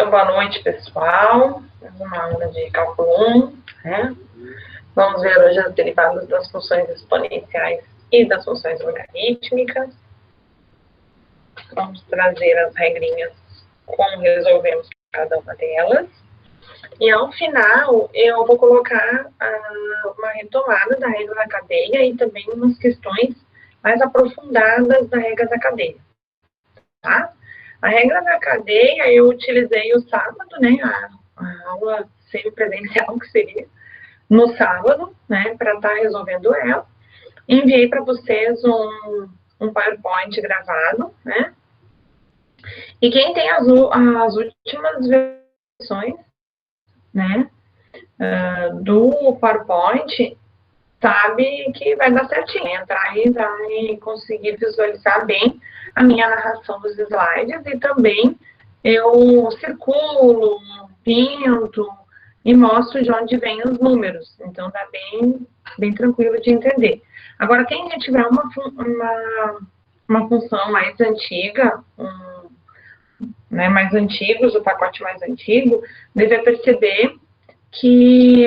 Então, boa noite, pessoal. Uma aula de cálculo 1, né? Vamos ver hoje as derivadas das funções exponenciais e das funções logarítmicas. Vamos trazer as regrinhas como resolvemos cada uma delas. E, ao final, eu vou colocar uma retomada da regra da cadeia e também umas questões mais aprofundadas da regra da cadeia, tá? A regra da cadeia eu utilizei o sábado, né, a aula semipresencial que seria no sábado, né, para estar resolvendo ela. Enviei para vocês um PowerPoint gravado, né, e quem tem as últimas versões, né, do PowerPoint, sabe que vai dar certinho, entrar e vai conseguir visualizar bem a minha narração dos slides e também eu circulo, pinto e mostro de onde vêm os números. Então, tá bem tranquilo de entender. Agora, quem já tiver uma função mais antiga, né, mais antigos, o pacote mais antigo, deve perceber que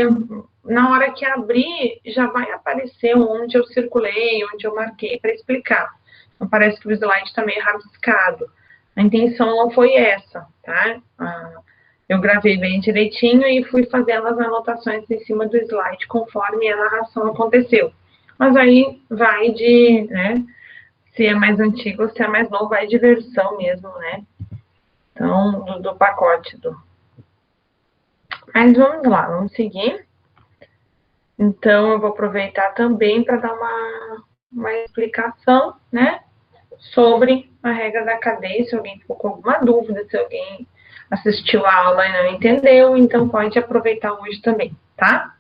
na hora que abrir, já vai aparecer onde eu circulei, onde eu marquei para explicar. Então, parece que o slide está meio rabiscado. A intenção não foi essa, tá? Eu gravei bem direitinho e fui fazendo as anotações em cima do slide conforme a narração aconteceu. Mas aí vai de, né, se é mais antigo ou se é mais novo, vai de versão mesmo, né? Então, do pacote. Mas vamos lá, vamos seguir. Então, eu vou aproveitar também para dar uma explicação, né, sobre a regra da cadeia, se alguém ficou com alguma dúvida, se alguém assistiu a aula e não entendeu, então pode aproveitar hoje também, tá?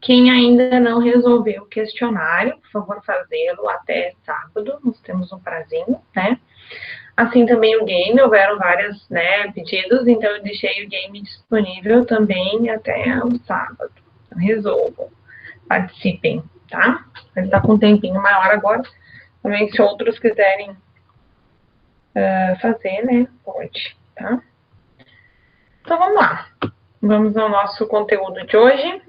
Quem ainda não resolveu o questionário, por favor, fazê-lo até sábado, nós temos um prazinho, né? Assim também o game, houveram vários, né, pedidos, então eu deixei o game disponível também até o sábado. Então, resolvam, participem, tá? Ele está com um tempinho maior agora, também se outros quiserem fazer, né, pode, tá? Então, vamos lá. Vamos ao nosso conteúdo de hoje.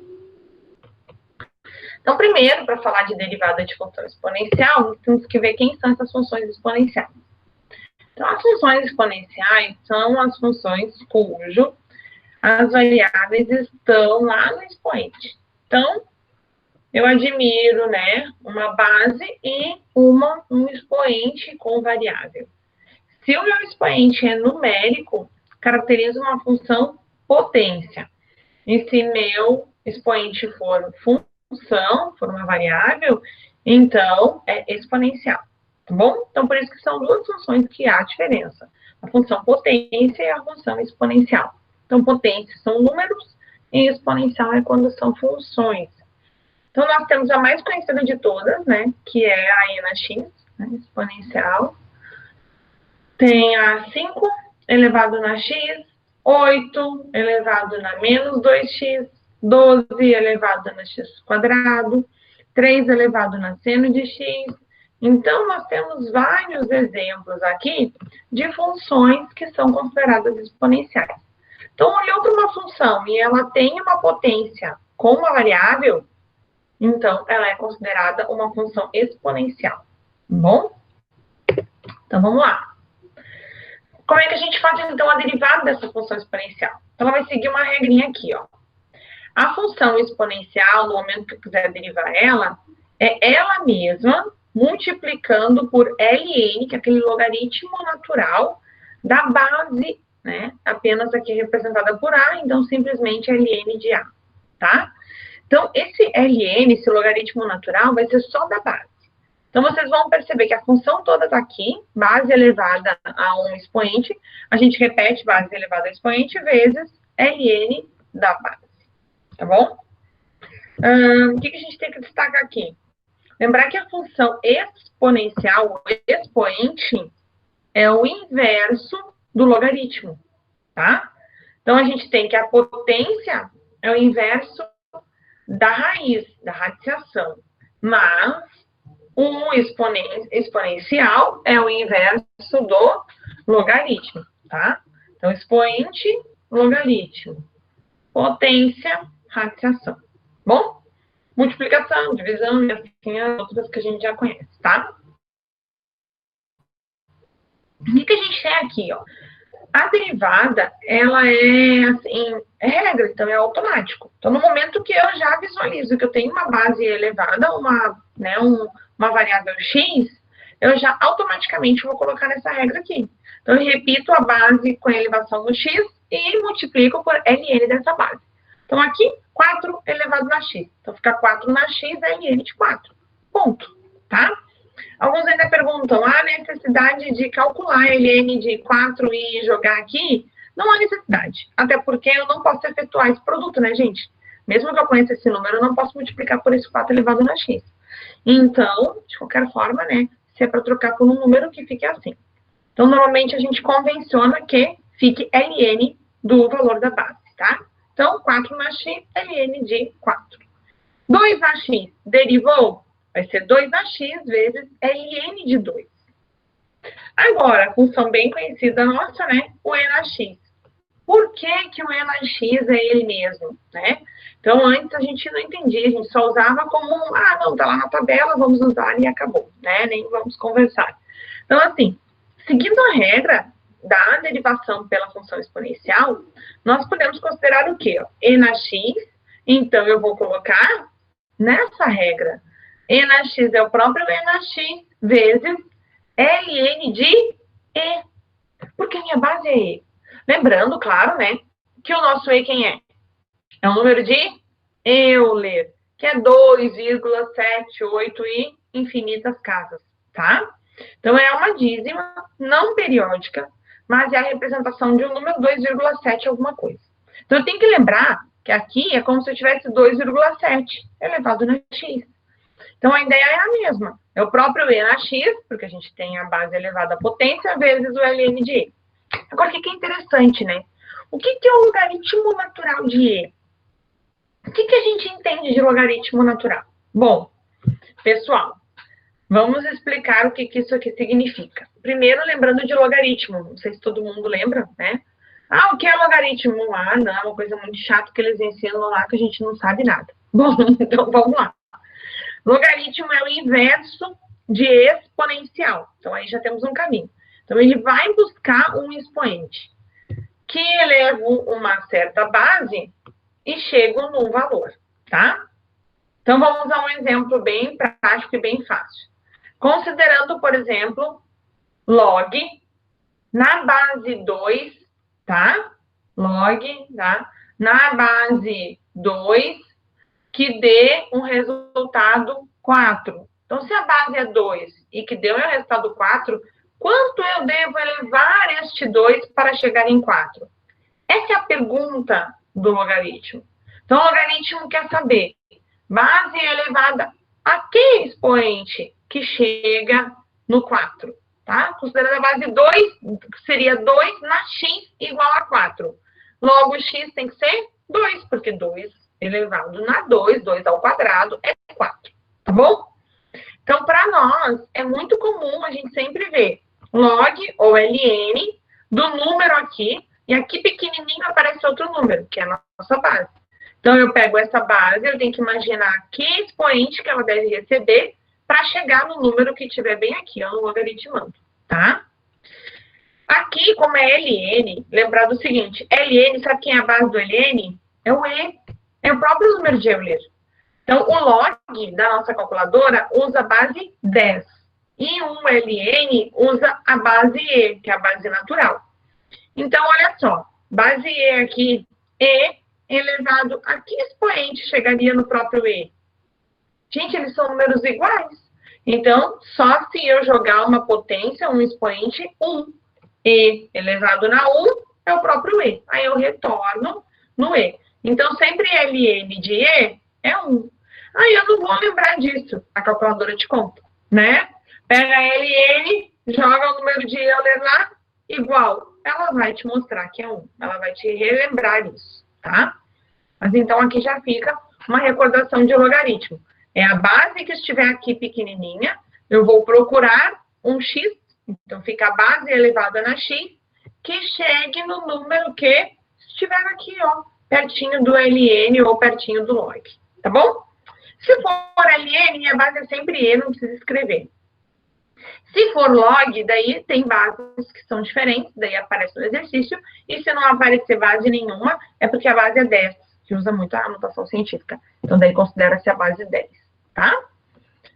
Então, primeiro, para falar de derivada de função exponencial, nós temos que ver quem são essas funções exponenciais. Então, as funções exponenciais são as funções cujo as variáveis estão lá no expoente. Então, eu admiro, né, uma base e um expoente com variável. Se o meu expoente é numérico, caracteriza uma função potência. E se meu expoente for função, for uma variável, então é exponencial. Tá bom? Então, por isso que são duas funções que há diferença. A função potência e a função exponencial. Então, potência são números e exponencial é quando são funções. Então, nós temos a mais conhecida de todas, né? Que é a e na x, né, exponencial. Tem a 5 elevado na x, 8 elevado na menos 2x, 12 elevado na x quadrado, 3 elevado na seno de x. Então, nós temos vários exemplos aqui de funções que são consideradas exponenciais. Então, olhou para uma função e ela tem uma potência com uma variável, então, ela é considerada uma função exponencial. Bom? Então, vamos lá. Como é que a gente faz, então, a derivada dessa função exponencial? Então, ela vai seguir uma regrinha aqui, ó. A função exponencial, no momento que eu quiser derivar ela, é ela mesma multiplicando por ln, que é aquele logaritmo natural da base, né? Apenas aqui representada por a, então, simplesmente ln de a, tá? Então, esse ln, esse logaritmo natural, vai ser só da base. Então, vocês vão perceber que a função toda está aqui, base elevada a um expoente, a gente repete base elevada a expoente vezes ln da base, tá bom? O que a gente tem que destacar aqui? Lembrar que a função exponencial, o expoente, é o inverso do logaritmo, tá? Então, a gente tem que a potência é o inverso da raiz, da radiciação, mas o exponencial é o inverso do logaritmo, tá? Então, expoente logaritmo. Potência, radiação. Bom? Multiplicação, divisão e assim as outras que a gente já conhece, tá? O que a gente tem aqui, ó? A derivada, ela é, assim, é regra, então é automático. Então, no momento que eu já visualizo que eu tenho uma base elevada, uma variável x, eu já automaticamente vou colocar nessa regra aqui. Então, eu repito a base com a elevação no x e multiplico por ln dessa base. Então, aqui, 4 elevado na x. Então, fica 4 na x, ln de 4. Ponto, tá? Alguns ainda perguntam, há necessidade de calcular ln de 4 e jogar aqui? Não há necessidade, até porque eu não posso efetuar esse produto, né, gente? Mesmo que eu conheça esse número, eu não posso multiplicar por esse 4 elevado na x. Então, de qualquer forma, né, se é para trocar por um número, que fique assim. Então, normalmente, a gente convenciona que fique ln do valor da base, tá? Então, 4 na x, ln de 4. 2 na x, derivou? Vai ser 2 na x vezes ln de 2. Agora, a função bem conhecida nossa, né? O e na x. Por que o e na x é ele mesmo, né? Então, antes a gente não entendia, a gente só usava como, não, tá lá na tabela, vamos usar e acabou, né? Nem vamos conversar. Então, assim, seguindo a regra da derivação pela função exponencial, nós podemos considerar o quê? E na x, então eu vou colocar nessa regra, e na x é o próprio e na x vezes ln de e. Porque a minha base é e. Lembrando, claro, né, que o nosso e quem é? É um número de Euler, que é 2,78 e infinitas casas, tá? Então, é uma dízima não periódica, mas é a representação de um número 2,7 alguma coisa. Então, eu tenho que lembrar que aqui é como se eu tivesse 2,7 elevado na x. Então, a ideia é a mesma. É o próprio e na x, porque a gente tem a base elevada à potência, vezes o ln de e. Agora, o que é interessante, né? O que é o logaritmo natural de e? O que a gente entende de logaritmo natural? Bom, pessoal, vamos explicar o que isso aqui significa. Primeiro, lembrando de logaritmo. Não sei se todo mundo lembra, né? O que é logaritmo? Não, é uma coisa muito chata que eles ensinam lá que a gente não sabe nada. Bom, então vamos lá. Logaritmo é o inverso de exponencial. Então, aí já temos um caminho. Então, ele vai buscar um expoente que eleva uma certa base e chega num valor, tá? Então, vamos usar um exemplo bem prático e bem fácil. Considerando, por exemplo, log na base 2, tá? Log, tá? Na base 2, que dê um resultado 4. Então, se a base é 2 e que deu um resultado 4, quanto eu devo elevar este 2 para chegar em 4? Essa é a pergunta do logaritmo. Então, o logaritmo quer saber, base elevada a que expoente que chega no 4? Tá? Considerando a base 2, seria 2 na x igual a 4. Logo, x tem que ser 2, porque 2 elevado na 2, 2 ao quadrado, é 4. Tá bom? Então, para nós, é muito comum a gente sempre ver log ou ln do número aqui, e aqui pequenininho aparece outro número, que é a nossa base. Então, eu pego essa base, eu tenho que imaginar que expoente que ela deve receber para chegar no número que tiver bem aqui, ó, no logaritmando, tá? Aqui, como é ln, lembrar do seguinte, ln, sabe quem é a base do ln? É o e, é o próprio número de Euler. Então, o log da nossa calculadora usa a base 10. E um ln usa a base e, que é a base natural. Então, olha só, base e aqui, e elevado a que expoente chegaria no próprio e? Gente, eles são números iguais. Então, só se eu jogar uma potência, um expoente, 1. E elevado na 1 é o próprio e. Aí eu retorno no e. Então, sempre ln de e é 1. Aí eu não vou lembrar disso. A calculadora te conta, né? Pega ln, joga o número de Euler lá, igual. Ela vai te mostrar que é 1. Ela vai te relembrar isso, tá? Mas então aqui já fica uma recordação de logaritmo. É a base que estiver aqui pequenininha, eu vou procurar um x, então fica a base elevada na x, que chegue no número que estiver aqui, ó, pertinho do ln ou pertinho do log, tá bom? Se for ln, minha base é sempre e, não precisa escrever. Se for log, daí tem bases que são diferentes, daí aparece no exercício, e se não aparecer base nenhuma, é porque a base é 10, que usa muito a notação científica. Então, daí considera-se a base 10, tá?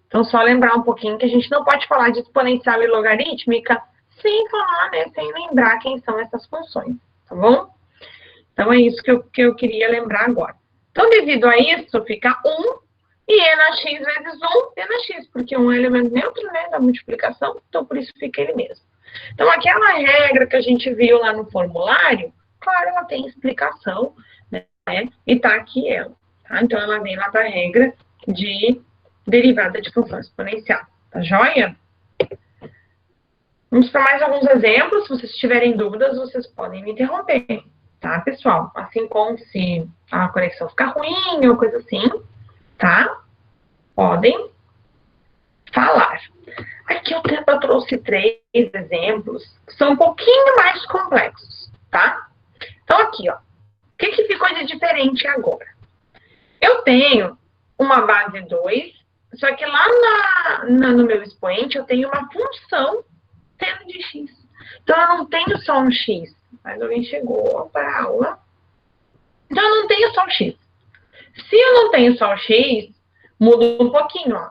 Então, só lembrar um pouquinho que a gente não pode falar de exponencial e logarítmica sem falar, né, sem lembrar quem são essas funções, tá bom? Então, é isso que eu queria lembrar agora. Então, devido a isso, fica 1 e e na x vezes 1, e na x, porque 1 é elemento neutro, né, da multiplicação, então por isso fica ele mesmo. Então, aquela regra que a gente viu lá no formulário, claro, ela tem explicação, né, e tá aqui ela, tá? Então, ela vem lá da regra de derivada de função exponencial, tá joia? Vamos para mais alguns exemplos, se vocês tiverem dúvidas, vocês podem me interromper, tá, pessoal? Assim como se a conexão ficar ruim ou coisa assim, tá? Podem falar. Aqui eu trouxe 3 exemplos que são um pouquinho mais complexos, tá? Então, aqui, ó. O que ficou de diferente agora? Eu tenho uma base 2, só que lá no meu expoente eu tenho uma função seno de x. Então, eu não tenho só um x. Mas alguém chegou para a aula. Então, eu não tenho só o x. Se eu não tenho só o x, muda um pouquinho, ó.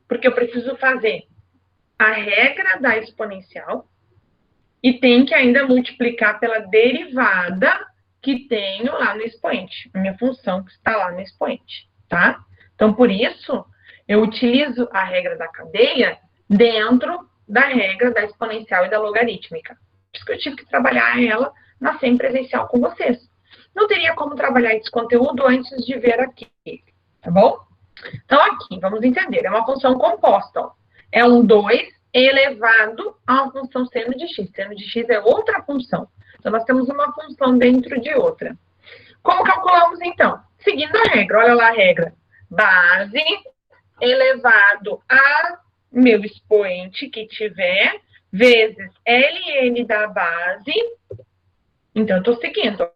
Porque eu preciso fazer a regra da exponencial e tem que ainda multiplicar pela derivada que tenho lá no expoente. A minha função que está lá no expoente, tá? Então, por isso, eu utilizo a regra da cadeia dentro da regra da exponencial e da logarítmica. Por isso que eu tive que trabalhar ela na SEM presencial com vocês. Não teria como trabalhar esse conteúdo antes de ver aqui, tá bom? Então, aqui, vamos entender, é uma função composta, ó. É um 2 elevado a uma função seno de x. Seno de x é outra função. Então, nós temos uma função dentro de outra. Como calculamos, então? Seguindo a regra, olha lá a regra. Base elevado a meu expoente que tiver, vezes ln da base. Então, eu estou seguindo,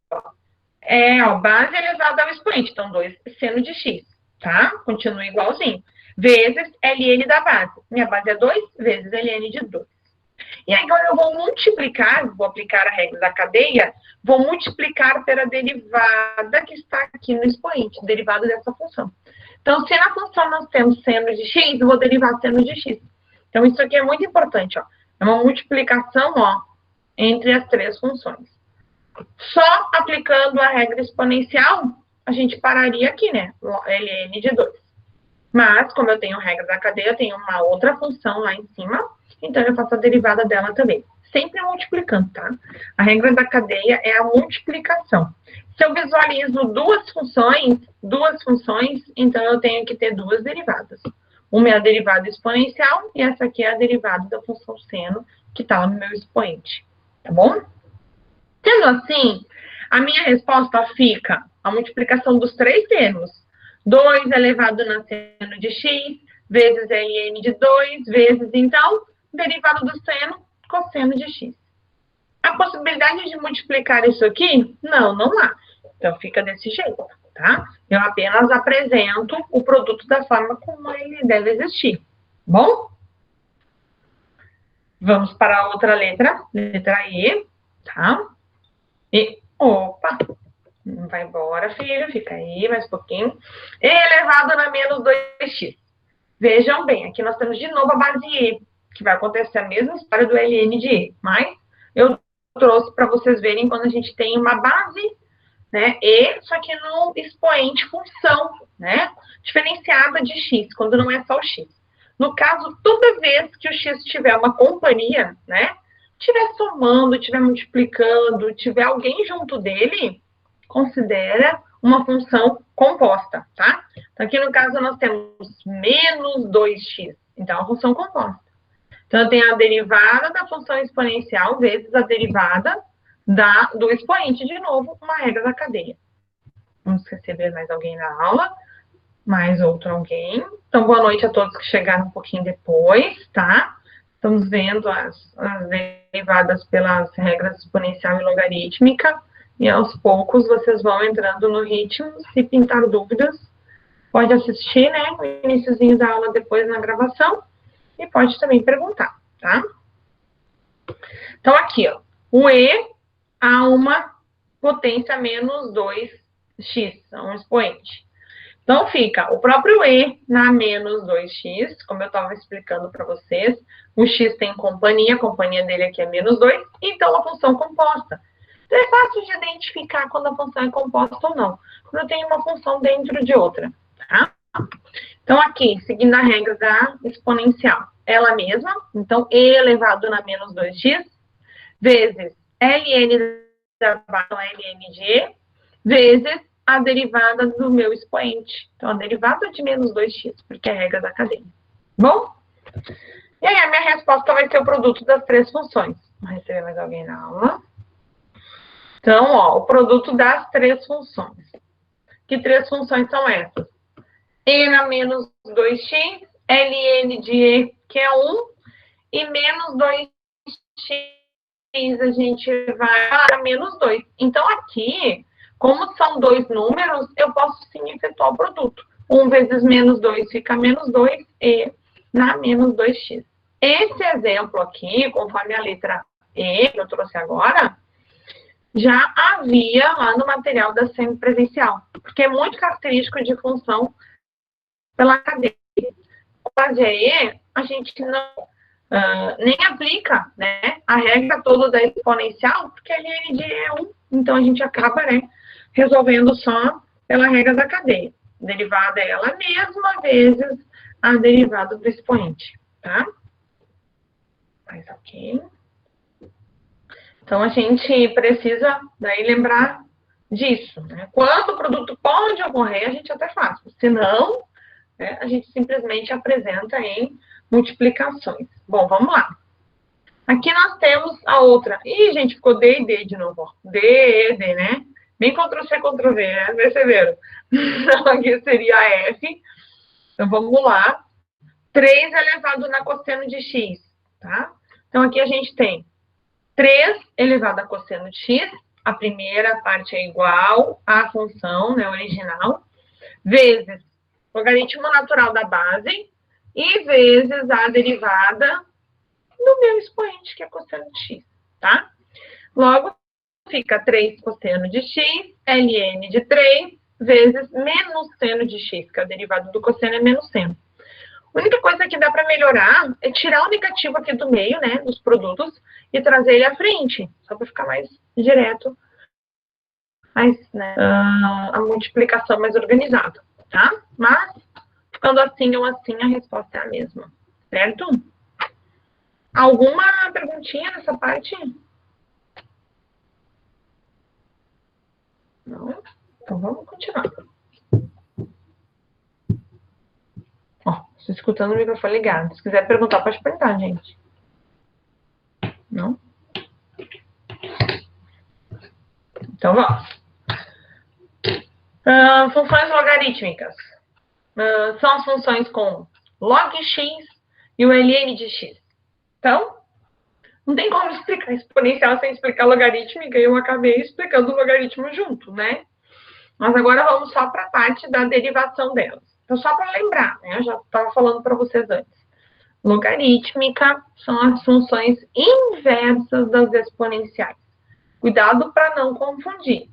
ó. Base elevada ao expoente, então 2 seno de x. Tá? Continua igualzinho. Vezes ln da base. Minha base é 2 vezes ln de 2. E agora eu vou multiplicar, vou aplicar a regra da cadeia, vou multiplicar pela derivada que está aqui no expoente, derivada dessa função. Então, se na função nós temos seno de x, eu vou derivar seno de x. Então, isso aqui é muito importante, ó. É uma multiplicação, ó, entre as 3 funções. Só aplicando a regra exponencial, a gente pararia aqui, né? ln de 2. Mas, como eu tenho regra da cadeia, eu tenho uma outra função lá em cima, então eu faço a derivada dela também. Sempre multiplicando, tá? A regra da cadeia é a multiplicação. Se eu visualizo duas funções, então eu tenho que ter 2 derivadas. Uma é a derivada exponencial e essa aqui é a derivada da função seno, que está lá no meu expoente. Tá bom? Sendo assim, a minha resposta fica a multiplicação dos 3 termos. 2 elevado na seno de x, vezes ln de 2, vezes, então, derivado do seno, cosseno de x. A possibilidade de multiplicar isso aqui? Não há. Então, fica desse jeito, tá? Eu apenas apresento o produto da forma como ele deve existir. Bom? Vamos para a outra letra E, tá? E, opa, não vai embora, filho, fica aí mais um pouquinho. E elevado a menos 2x. Vejam bem, aqui nós temos de novo a base E, que vai acontecer a mesma história do ln de E, mas eu trouxe para vocês verem quando a gente tem uma base, né, E, só que no expoente função, né, diferenciada de x, quando não é só o x. No caso, toda vez que o x tiver uma companhia, né, estiver somando, estiver multiplicando, tiver alguém junto dele, considera uma função composta, tá? Então, aqui no caso, nós temos menos 2x. Então, é uma função composta. Então, eu tenho a derivada da função exponencial vezes a derivada do expoente. De novo, uma regra da cadeia. Vamos receber mais alguém na aula. Mais outro alguém. Então, boa noite a todos que chegaram um pouquinho depois, tá? Estamos vendo as derivadas pelas regras exponencial e logarítmica. e aos poucos vocês vão entrando no ritmo. Se pintar dúvidas, pode assistir, né, o iniciozinho da aula depois na gravação e pode também perguntar, tá? Então, aqui, ó, o E a uma potência menos 2x, um expoente. Então, fica o próprio E na menos 2x, como eu estava explicando para vocês. O x tem companhia, a companhia dele aqui é menos 2, então a função composta. Então, é fácil de identificar quando a função é composta ou não, quando eu tenho uma função dentro de outra, tá? Então, aqui, seguindo a regra da exponencial, ela mesma, então, E elevado na menos 2x, vezes ln da base, ln de E, vezes a derivada do meu expoente. Então, a derivada de menos 2x, porque é a regra da cadeia. Bom? E aí, a minha resposta vai ser o produto das três funções. Vou receber mais alguém na aula. Então, ó, o produto das três funções. Que três funções são essas? E na menos 2x, ln de E, que é 1, e menos 2x, a gente vai para menos 2. Então, aqui, como são dois números, eu posso sim efetuar o produto. 1 vezes menos 2 fica menos 2, e na menos 2x. Esse exemplo aqui, conforme a letra E, que eu trouxe agora, já havia lá no material da semipresencial, porque é muito característico de função pela cadeia. Quase E, a gente não nem aplica, né, a regra toda da exponencial, porque a ln de E é 1, então a gente acaba, né, resolvendo só pela regra da cadeia. Derivada é ela mesma vezes a derivada do expoente, tá? Mas ok. Então, a gente precisa daí lembrar disso, né? Quando o produto pode ocorrer, a gente até faz. Se não, né, a gente simplesmente apresenta em multiplicações. Bom, vamos lá. Aqui nós temos a outra. Ih, gente, ficou D e D de novo. D, E, D, né? Bem Ctrl-C, Ctrl-V, né? Perceberam? Então, aqui seria F. Então, vamos lá. 3 elevado na cosseno de x, tá? Então, aqui a gente tem 3 elevado a cosseno de x. A primeira parte é igual à função, né, original, vezes o logaritmo natural da base e vezes a derivada do meu expoente, que é cosseno de x, tá? Logo, fica 3 cosseno de x, ln de 3, vezes menos seno de x, que a derivada do cosseno é menos seno. A única coisa que dá para melhorar é tirar o negativo aqui do meio, né, dos produtos, e trazer ele à frente, só para ficar mais direto, mais, né, a multiplicação mais organizada, tá? Mas, ficando assim ou assim, a resposta é a mesma, certo? Alguma perguntinha nessa parte? Não? Então vamos continuar. Ó, estou escutando o microfone ligado. Se quiser perguntar, pode perguntar, gente. Não? Então vamos. Funções logarítmicas. São as funções com log x e o ln de x. Então, não tem como explicar exponencial sem explicar logarítmica, e eu acabei explicando o logaritmo junto, né? Mas agora vamos só para a parte da derivação delas. Então, só para lembrar, né? Eu já estava falando para vocês antes. Logarítmica são as funções inversas das exponenciais. Cuidado para não confundir.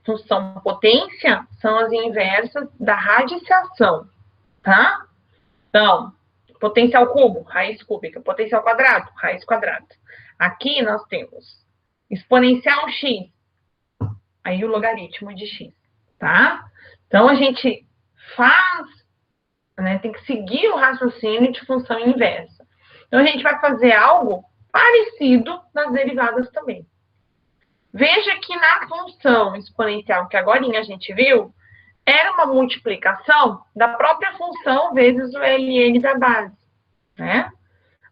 Função potência são as inversas da radiciação, tá? Então, potencial cubo, raiz cúbica. Potencial quadrado, raiz quadrada. Aqui nós temos exponencial x, aí o logaritmo de x, tá? Então, a gente faz, né, tem que seguir o raciocínio de função inversa. Então, a gente vai fazer algo parecido nas derivadas também. Veja que na função exponencial que agora a gente viu, era uma multiplicação da própria função vezes o ln da base, né?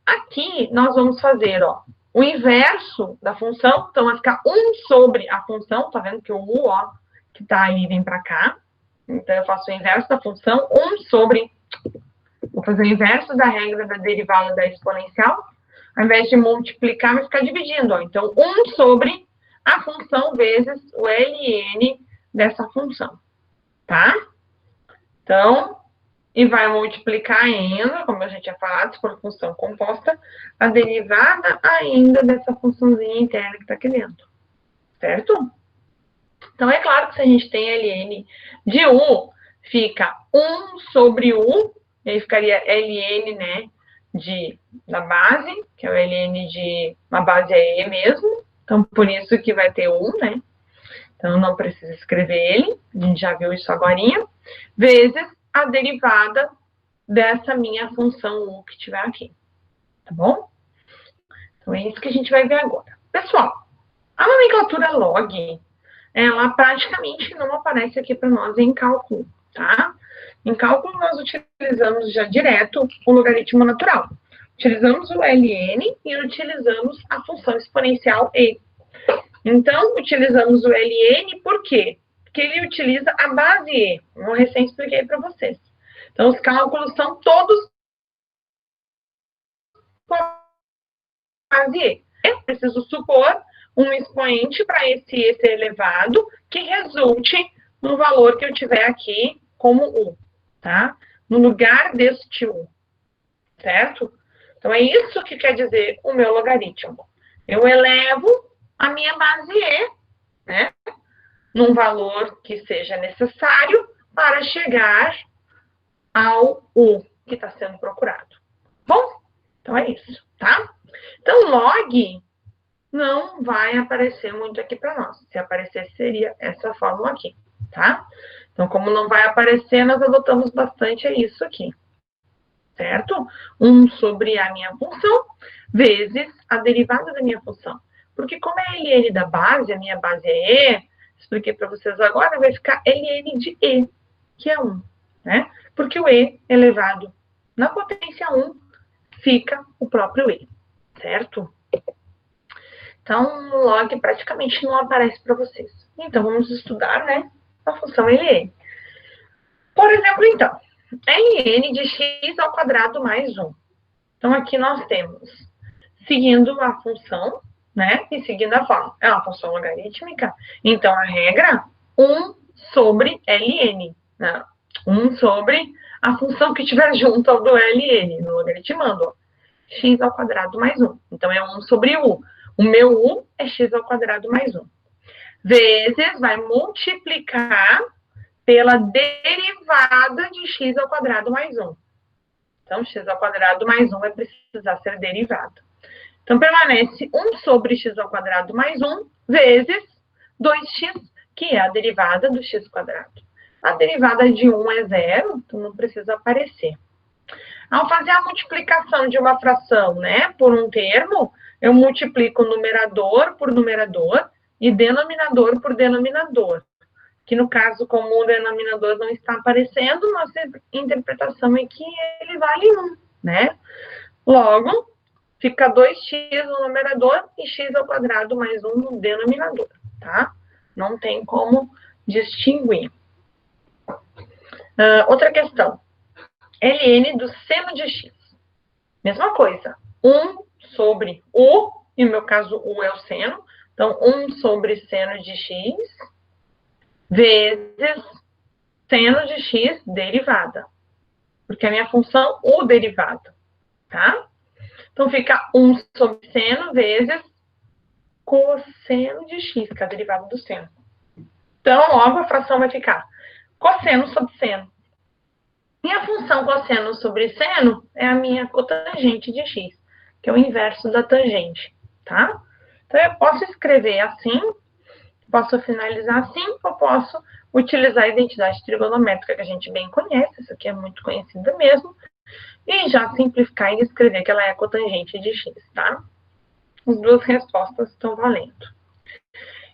Aqui, nós vamos fazer, ó, o inverso da função, então vai ficar 1 sobre a função, tá vendo que o u, ó, que tá aí, vem pra cá. Então, eu faço o inverso da função, 1 sobre, vou fazer o inverso da regra da derivada da exponencial, ao invés de multiplicar, vai ficar dividindo, ó. Então, 1 sobre a função vezes o ln dessa função, tá? Então, e vai multiplicar ainda, como eu já tinha falado, se for função composta, a derivada ainda dessa funçãozinha interna que está aqui dentro, certo? Então, é claro que se a gente tem ln de u, fica 1 sobre u, e aí ficaria ln, né, da base, que é o ln de uma base é e mesmo, então por isso que vai ter 1, né? Então, não precisa escrever ele, a gente já viu isso agorinha, vezes a derivada dessa minha função u que tiver aqui, tá bom? Então, é isso que a gente vai ver agora. Pessoal, a nomenclatura log, ela praticamente não aparece aqui para nós em cálculo, tá? Em cálculo, nós utilizamos já direto o logaritmo natural. Utilizamos o ln e utilizamos a função exponencial e. Então, utilizamos o ln por quê? Porque ele utiliza a base e. Eu recém expliquei para vocês. Então, os cálculos são todos com a base e. Eu preciso supor um expoente para esse elevado que resulte no valor que eu tiver aqui como u, tá? No lugar deste u, certo? Então, é isso que quer dizer o meu logaritmo. Eu elevo a minha base e, né? Num valor que seja necessário para chegar ao u que está sendo procurado. Bom, então é isso, tá? Então, log não vai aparecer muito aqui para nós. Se aparecer, seria essa fórmula aqui, tá? Então, como não vai aparecer, nós adotamos bastante isso aqui, certo? 1 sobre a minha função vezes a derivada da minha função. Porque como é ln da base, a minha base é e, expliquei para vocês agora, vai ficar ln de e, que é 1, né? Porque o e elevado na potência 1 fica o próprio e, certo? Então, o log praticamente não aparece para vocês. Então, vamos estudar, né, a função ln. Por exemplo, então, ln de x ao quadrado mais 1. Então, aqui nós temos, seguindo a função, né, e seguindo a forma. É uma função logarítmica, então a regra, 1 sobre ln, né? 1 sobre a função que estiver junto ao do ln, no logaritmando, ó, x ao quadrado mais 1. Então, é 1 sobre u. O meu u é x ao quadrado mais 1. Vezes, vai multiplicar pela derivada de x ao quadrado mais 1. Então, x ao quadrado mais 1 vai precisar ser derivado. Então, permanece 1 sobre x ao quadrado mais 1 vezes 2x, que é a derivada do x quadrado. A derivada de 1 é 0, então não precisa aparecer. Ao fazer a multiplicação de uma fração, né, por um termo, eu multiplico numerador por numerador e denominador por denominador. Que no caso, como o denominador não está aparecendo, nossa interpretação é que ele vale 1, né? Logo, fica 2x no numerador e x ao quadrado mais 1 no denominador, tá? Não tem como distinguir. Outra questão. ln do seno de x. Mesma coisa. 1 sobre u, e no meu caso, u é o seno. Então, 1 sobre seno de x vezes seno de x derivada. Porque a minha função, u derivado, tá? Então, fica 1 sobre seno vezes cosseno de x, que é a derivada do seno. Então, logo a fração vai ficar cosseno sobre seno. E a função cosseno sobre seno é a minha cotangente de x, que é o inverso da tangente, tá? Então, eu posso escrever assim, posso finalizar assim, ou posso utilizar a identidade trigonométrica que a gente bem conhece, isso aqui é muito conhecida mesmo, e já simplificar e escrever que ela é a cotangente de x, tá? As duas respostas estão valendo.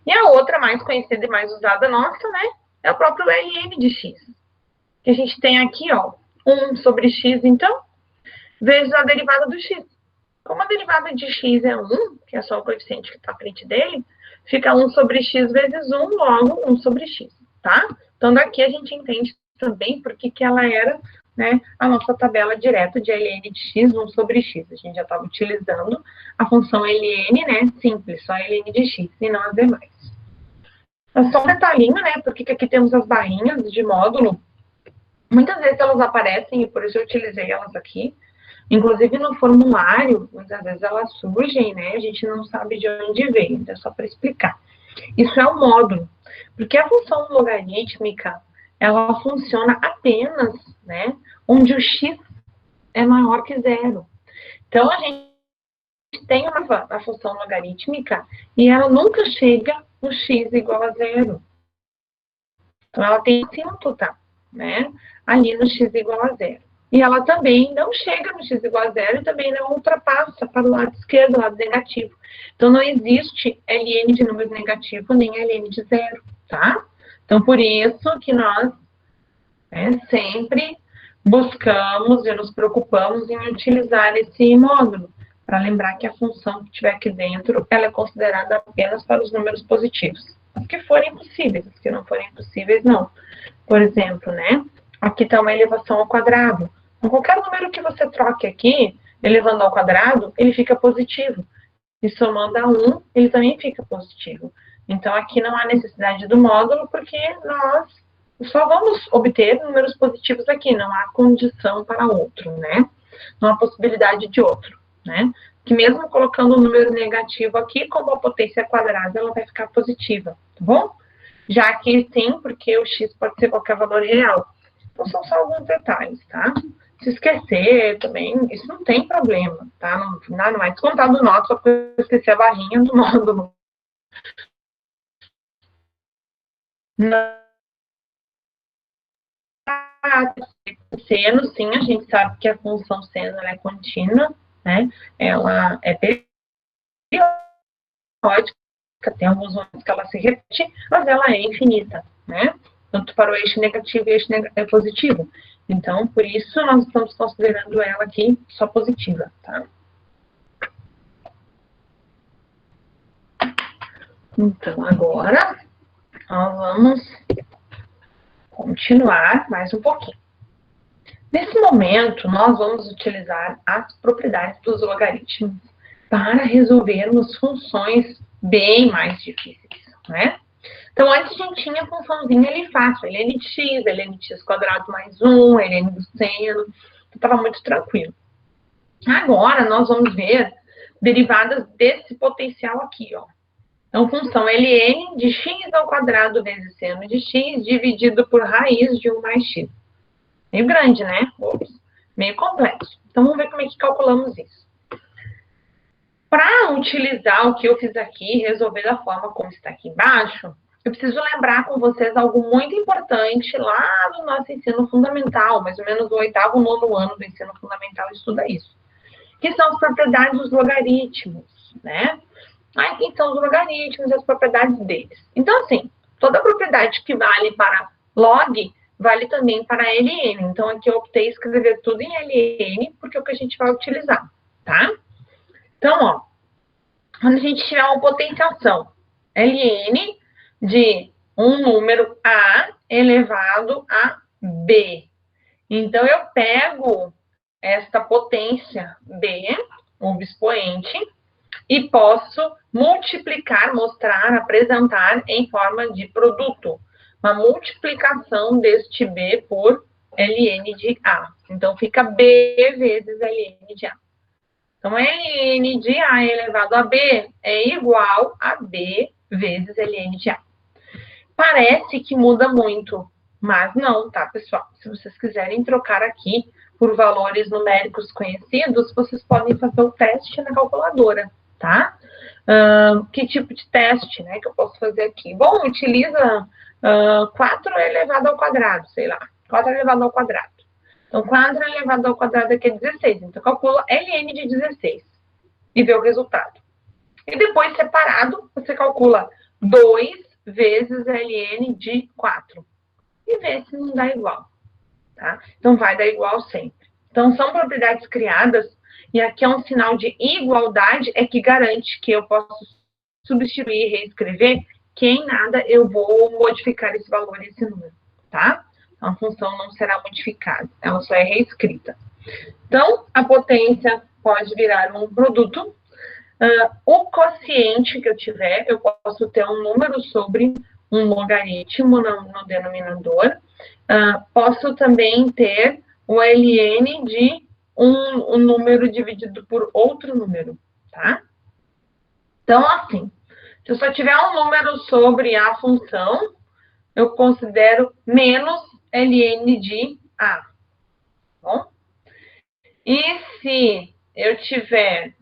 E a outra mais conhecida e mais usada nossa, né, é o próprio ln de x. Que a gente tem aqui, ó, 1 sobre x, então, vezes a derivada do x. Como a derivada de x é 1, que é só o coeficiente que está à frente dele, fica 1 sobre x vezes 1, logo 1 sobre x, tá? Então, daqui a gente entende também por que ela era né, a nossa tabela direta de ln de x, 1 sobre x. A gente já estava utilizando a função ln, né, simples, só ln de x, e não as demais. Então, só um detalhinho, né, porque aqui temos as barrinhas de módulo. Muitas vezes elas aparecem, e por isso eu utilizei elas aqui. Inclusive no formulário, muitas vezes elas surgem, né, a gente não sabe de onde veio, então é só para explicar. Isso é o módulo, porque a função logarítmica, ela funciona apenas, né, onde o x é maior que zero. Então, a gente tem a função logarítmica e ela nunca chega no x igual a zero. Então, ela tem assíntota, né, ali no x igual a zero. E ela também não chega no x igual a zero e também não ultrapassa para o lado esquerdo, o lado negativo. Então, não existe ln de número negativo nem ln de zero, tá? Então, por isso que nós, né, sempre buscamos e nos preocupamos em utilizar esse módulo, para lembrar que a função que estiver aqui dentro, ela é considerada apenas para os números positivos. Os que forem possíveis, os que não forem possíveis, não. Por exemplo, né, aqui está uma elevação ao quadrado. Então, qualquer número que você troque aqui, elevando ao quadrado, ele fica positivo. E somando a 1, ele também fica positivo. Então, aqui não há necessidade do módulo, porque nós só vamos obter números positivos aqui, não há condição para outro, né? Não há possibilidade de outro, né? Que mesmo colocando um número negativo aqui, como a potência quadrada, ela vai ficar positiva, tá bom? Já aqui sim, porque o x pode ser qualquer valor real. Então, são só alguns detalhes, tá? Se esquecer também, isso não tem problema, tá? Não vai descontar do nó, só porque eu esqueci a barrinha do módulo. Não. Seno, sim, a gente sabe que a função seno ela é contínua, né? Ela é periódica, tem alguns momentos que ela se repete, mas ela é infinita, né? Tanto para o eixo negativo e o eixo positivo. Então, por isso, nós estamos considerando ela aqui só positiva, tá? Então, agora, nós vamos continuar mais um pouquinho. Nesse momento, nós vamos utilizar as propriedades dos logaritmos para resolvermos funções bem mais difíceis, né? Então, antes a gente tinha a funçãozinha ali fácil, ln de x, ln de x quadrado mais 1, ln do seno, estava muito tranquilo. Agora, nós vamos ver derivadas desse potencial aqui, ó. Então, função ln de x ao quadrado vezes seno de x dividido por raiz de 1 mais x. Meio grande, né? Meio complexo. Então, vamos ver como é que calculamos isso. Para utilizar o que eu fiz aqui, resolver da forma como está aqui embaixo, eu preciso lembrar com vocês algo muito importante lá do nosso ensino fundamental, mais ou menos o 8º, 9º ano do ensino fundamental estuda isso, que são as propriedades dos logaritmos, né? Aqui são os logaritmos e as propriedades deles. Então, assim, toda propriedade que vale para log, vale também para ln. Então, aqui eu optei escrever tudo em ln, porque é o que a gente vai utilizar, tá? Então, ó, quando a gente tiver uma potenciação ln de um número a elevado a b. Então, eu pego esta potência b, o expoente, e posso multiplicar, mostrar, apresentar em forma de produto. Uma multiplicação deste b por ln de a. Então, fica b vezes ln de a. Então, ln de a elevado a b é igual a b vezes ln de a. Parece que muda muito, mas não, tá, pessoal? Se vocês quiserem trocar aqui por valores numéricos conhecidos, vocês podem fazer o teste na calculadora, tá? Que tipo de teste, né, que eu posso fazer aqui? Bom, utiliza 4 elevado ao quadrado, sei lá, 4 elevado ao quadrado. Então, 4 elevado ao quadrado aqui é 16. Então, calcula ln de 16 e vê o resultado. E depois, separado, você calcula 2 vezes ln de 4. E vê se não dá igual, tá? Então, vai dar igual sempre. Então, são propriedades criadas, e aqui é um sinal de igualdade, é que garante que eu posso substituir e reescrever, que em nada eu vou modificar esse valor e esse número, tá? A função não será modificada, ela só é reescrita. Então, a potência pode virar um produto. O quociente que eu tiver, eu posso ter um número sobre um logaritmo no denominador. Posso também ter o ln de um número dividido por outro número, tá? Então, assim, se eu só tiver um número sobre a função, eu considero menos ln de a, tá bom? E se eu tiver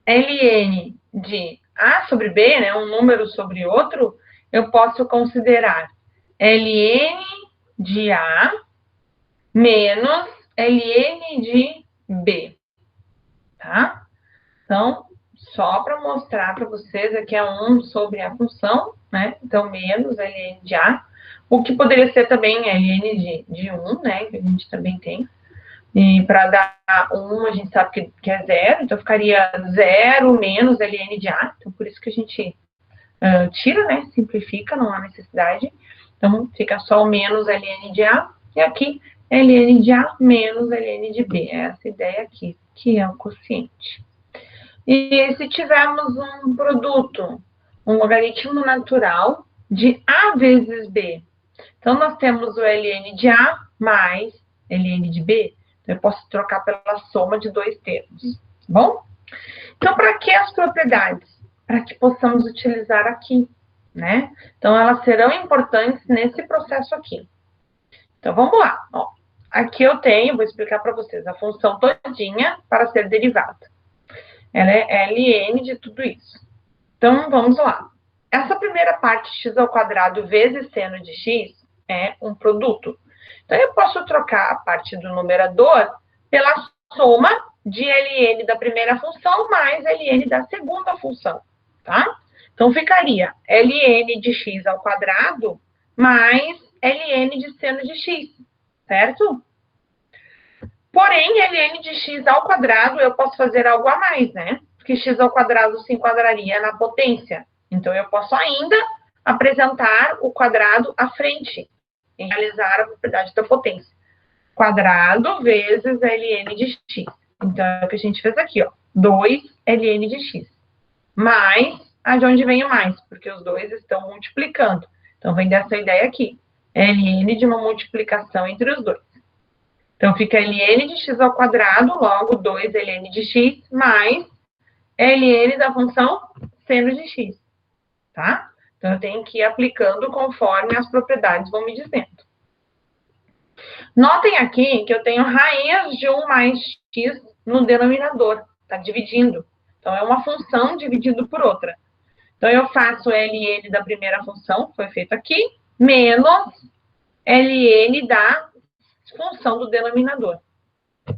ln de a sobre b, né, um número sobre outro, eu posso considerar ln de a menos ln de b, tá? Então, só para mostrar para vocês, aqui é 1 sobre a função, né? Então, menos ln de a, o que poderia ser também ln de 1, né? Que a gente também tem. E para dar 1, a gente sabe que é 0, então ficaria 0 menos ln de a. Então, por isso que a gente tira, né? Simplifica, não há necessidade. Então, fica só o menos ln de a. E aqui, ln de a menos ln de b. É essa ideia aqui, que é o quociente. E se tivermos um produto, um logaritmo natural de a vezes b. Então, nós temos o ln de a mais ln de b. Então, eu posso trocar pela soma de dois termos, tá bom? Então, para que as propriedades? Para que possamos utilizar aqui, né? Então, elas serão importantes nesse processo aqui. Então, vamos lá. Ó, aqui eu tenho, vou explicar para vocês, a função todinha para ser derivada. Ela é ln de tudo isso. Então, vamos lá. Essa primeira parte, x ao quadrado vezes seno de x, é um produto. Então, eu posso trocar a parte do numerador pela soma de ln da primeira função mais ln da segunda função, tá? Então, ficaria ln de x ao quadrado mais ln de seno de x, certo? Porém, ln de x ao quadrado, eu posso fazer algo a mais, né? Porque x ao quadrado se enquadraria na potência. Então, eu posso ainda apresentar o quadrado à frente e realizar a propriedade da potência. Quadrado vezes ln de x. Então, é o que a gente fez aqui, ó. 2 ln de x. Mais, de onde vem o mais? Porque os dois estão multiplicando. Então, vem dessa ideia aqui. Ln de uma multiplicação entre os dois. Então, fica ln de x ao quadrado, logo 2 ln de x, mais ln da função seno de x, tá? Então, eu tenho que ir aplicando conforme as propriedades vão me dizendo. Notem aqui que eu tenho raiz de 1 mais x no denominador, tá dividindo. Então, é uma função dividido por outra. Então, eu faço ln da primeira função, que foi feito aqui, menos ln da função do denominador.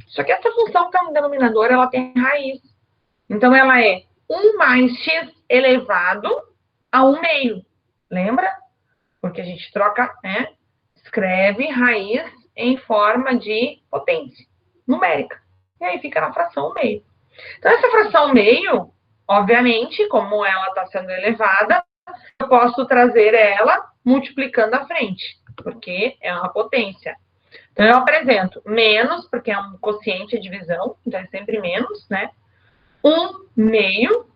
Só que essa função que está no denominador, ela tem raiz. Então, ela é 1 mais x elevado a 1 meio. Lembra? Porque a gente troca, né? Escreve raiz em forma de potência numérica. E aí fica na fração 1 meio. Então, essa fração 1 meio, obviamente, como ela está sendo elevada, eu posso trazer ela multiplicando à frente, porque é uma potência. Então, eu apresento menos, porque é um quociente de divisão, então é sempre menos, né? 1 meio,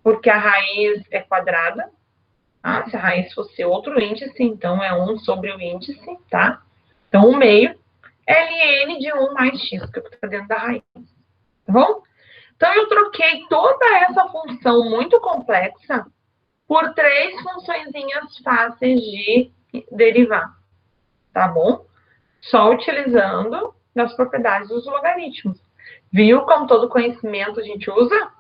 porque a raiz é quadrada. Ah, se a raiz fosse outro índice, então é 1 sobre o índice, tá? Então, 1 meio, ln de 1 mais x, que está dentro da raiz. Tá bom? Então, eu troquei toda essa função muito complexa por 3 funçõezinhas fáceis de derivar. Tá bom? Só utilizando as propriedades dos logaritmos. Viu como todo conhecimento a gente usa?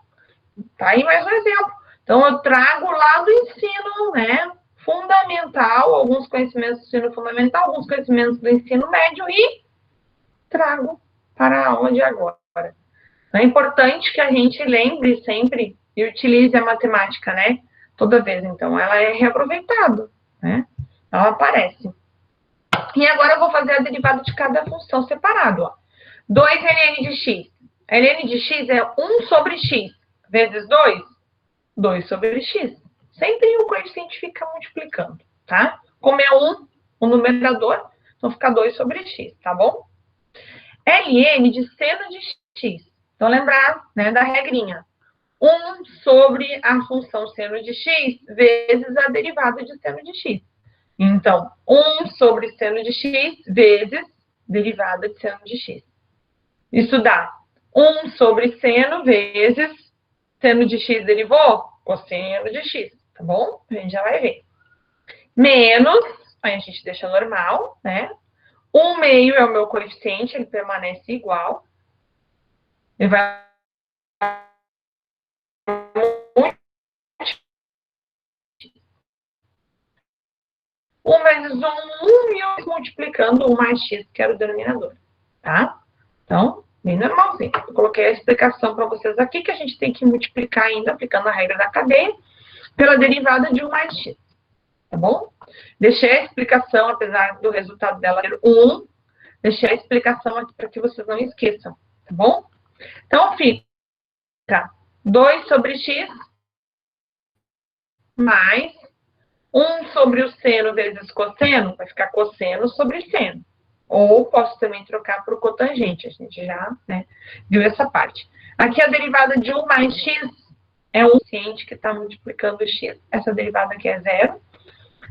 Tá aí mais um exemplo. Então, eu trago lá do ensino, né, fundamental, alguns conhecimentos do ensino fundamental, alguns conhecimentos do ensino médio e trago para a aula de agora. Então, é importante que a gente lembre sempre e utilize a matemática, né, toda vez. Então, ela é reaproveitada, né? Ela aparece. E agora eu vou fazer a derivada de cada função separado, ó. 2 ln de x. ln de x é 1 sobre x vezes 2, 2 sobre x. Sempre o coeficiente fica multiplicando, tá? Como é 1, o numerador, Então, fica 2 sobre x, tá bom? ln de seno de x. Então, lembrar, né, da regrinha. 1 sobre a função seno de x vezes a derivada de seno de x. Então, 1 sobre seno de x vezes derivada de seno de x. Isso dá 1 sobre seno vezes seno de x derivou cosseno de x, tá bom? A gente já vai ver. Menos, aí a gente deixa normal, né? 1/2 é o meu coeficiente, ele permanece igual. Ele vai 1 vezes 1, 1 e 1 multiplicando 1 mais x, que era o denominador, tá? Então, bem normalzinho. Eu coloquei a explicação para vocês aqui, que a gente tem que multiplicar ainda, aplicando a regra da cadeia, pela derivada de 1 mais x, tá bom? Deixei a explicação, apesar do resultado dela ser 1, deixei a explicação aqui para que vocês não esqueçam, tá bom? Então, fica 2 sobre x mais 1 sobre o seno vezes cosseno, vai ficar cosseno sobre seno. Ou posso também trocar por cotangente, a gente já, né, viu essa parte. Aqui a derivada de 1 mais x é um coeficiente que está multiplicando x. Essa derivada aqui é 0.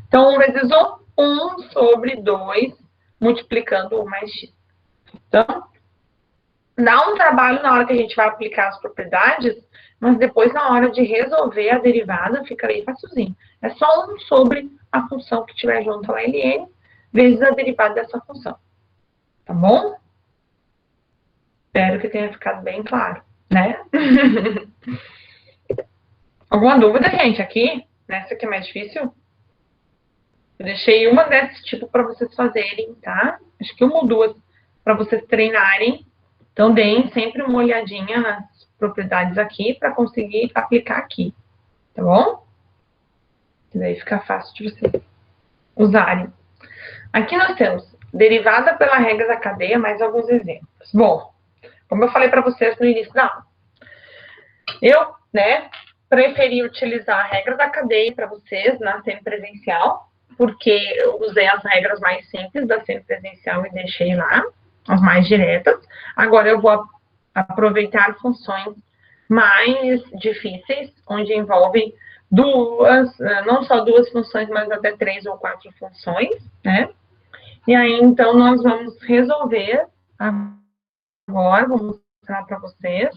Então, 1 vezes 1, 1 sobre 2, multiplicando 1 mais x. Então, dá um trabalho na hora que a gente vai aplicar as propriedades, mas depois, na hora de resolver a derivada, fica bem facilzinho. É só 1 sobre a função que tiver junto ao ln, vezes a derivada dessa função. Tá bom? Espero que tenha ficado bem claro, né? Alguma dúvida, gente, aqui? Nessa que é mais difícil? Eu deixei uma desse tipo para vocês fazerem, tá? Acho que 1 ou 2 para vocês treinarem. Então, deem sempre uma olhadinha nas propriedades aqui para conseguir aplicar aqui, tá bom? E daí fica fácil de vocês usarem. Aqui nós temos derivada pela regra da cadeia, mais alguns exemplos. Bom, como eu falei para vocês no início da aula, eu, né, preferi utilizar a regra da cadeia para vocês na semipresencial, porque eu usei as regras mais simples da semipresencial e deixei lá, as mais diretas. Agora eu vou aproveitar funções mais difíceis, onde envolvem duas, não só 2 funções, mas até 3 ou 4 funções, né? E aí, então, nós vamos resolver agora, vou mostrar para vocês,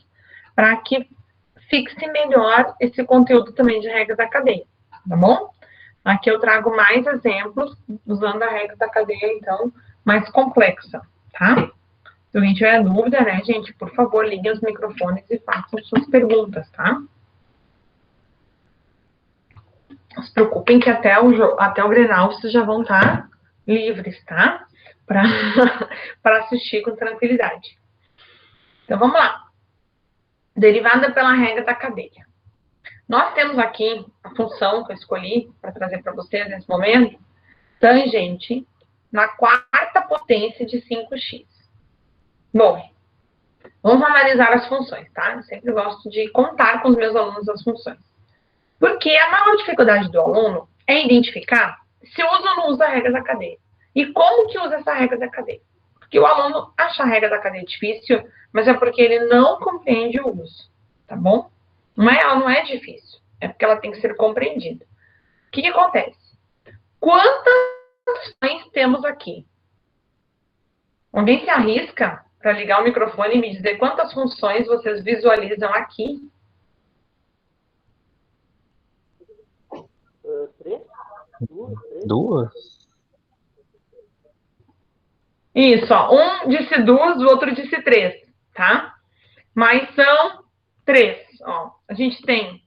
para que fixe melhor esse conteúdo também de regra da cadeia, tá bom? Aqui eu trago mais exemplos usando a regra da cadeia, então, mais complexa, tá? Se alguém tiver dúvida, né, gente, por favor, liguem os microfones e façam suas perguntas, tá? Não se preocupem que até o Grenal vocês já vão estar livres, tá? Para assistir com tranquilidade. Então, vamos lá. Derivada pela regra da cadeia. Nós temos aqui a função que eu escolhi para trazer para vocês nesse momento, tangente na 4ª potência de 5x. Bom, vamos analisar as funções, tá? Eu sempre gosto de contar com os meus alunos as funções. Porque a maior dificuldade do aluno é identificar se usa ou não usa a regra da cadeia. E como que usa essa regra da cadeia? Porque o aluno acha a regra da cadeia difícil, mas é porque ele não compreende o uso, tá bom? Ela não é difícil, é porque ela tem que ser compreendida. O que acontece? Quantas funções temos aqui? Alguém se arrisca para ligar o microfone e me dizer quantas funções vocês visualizam aqui? 2? Isso, ó. Um disse 2, o outro disse 3, tá? Mas são 3, ó. A gente tem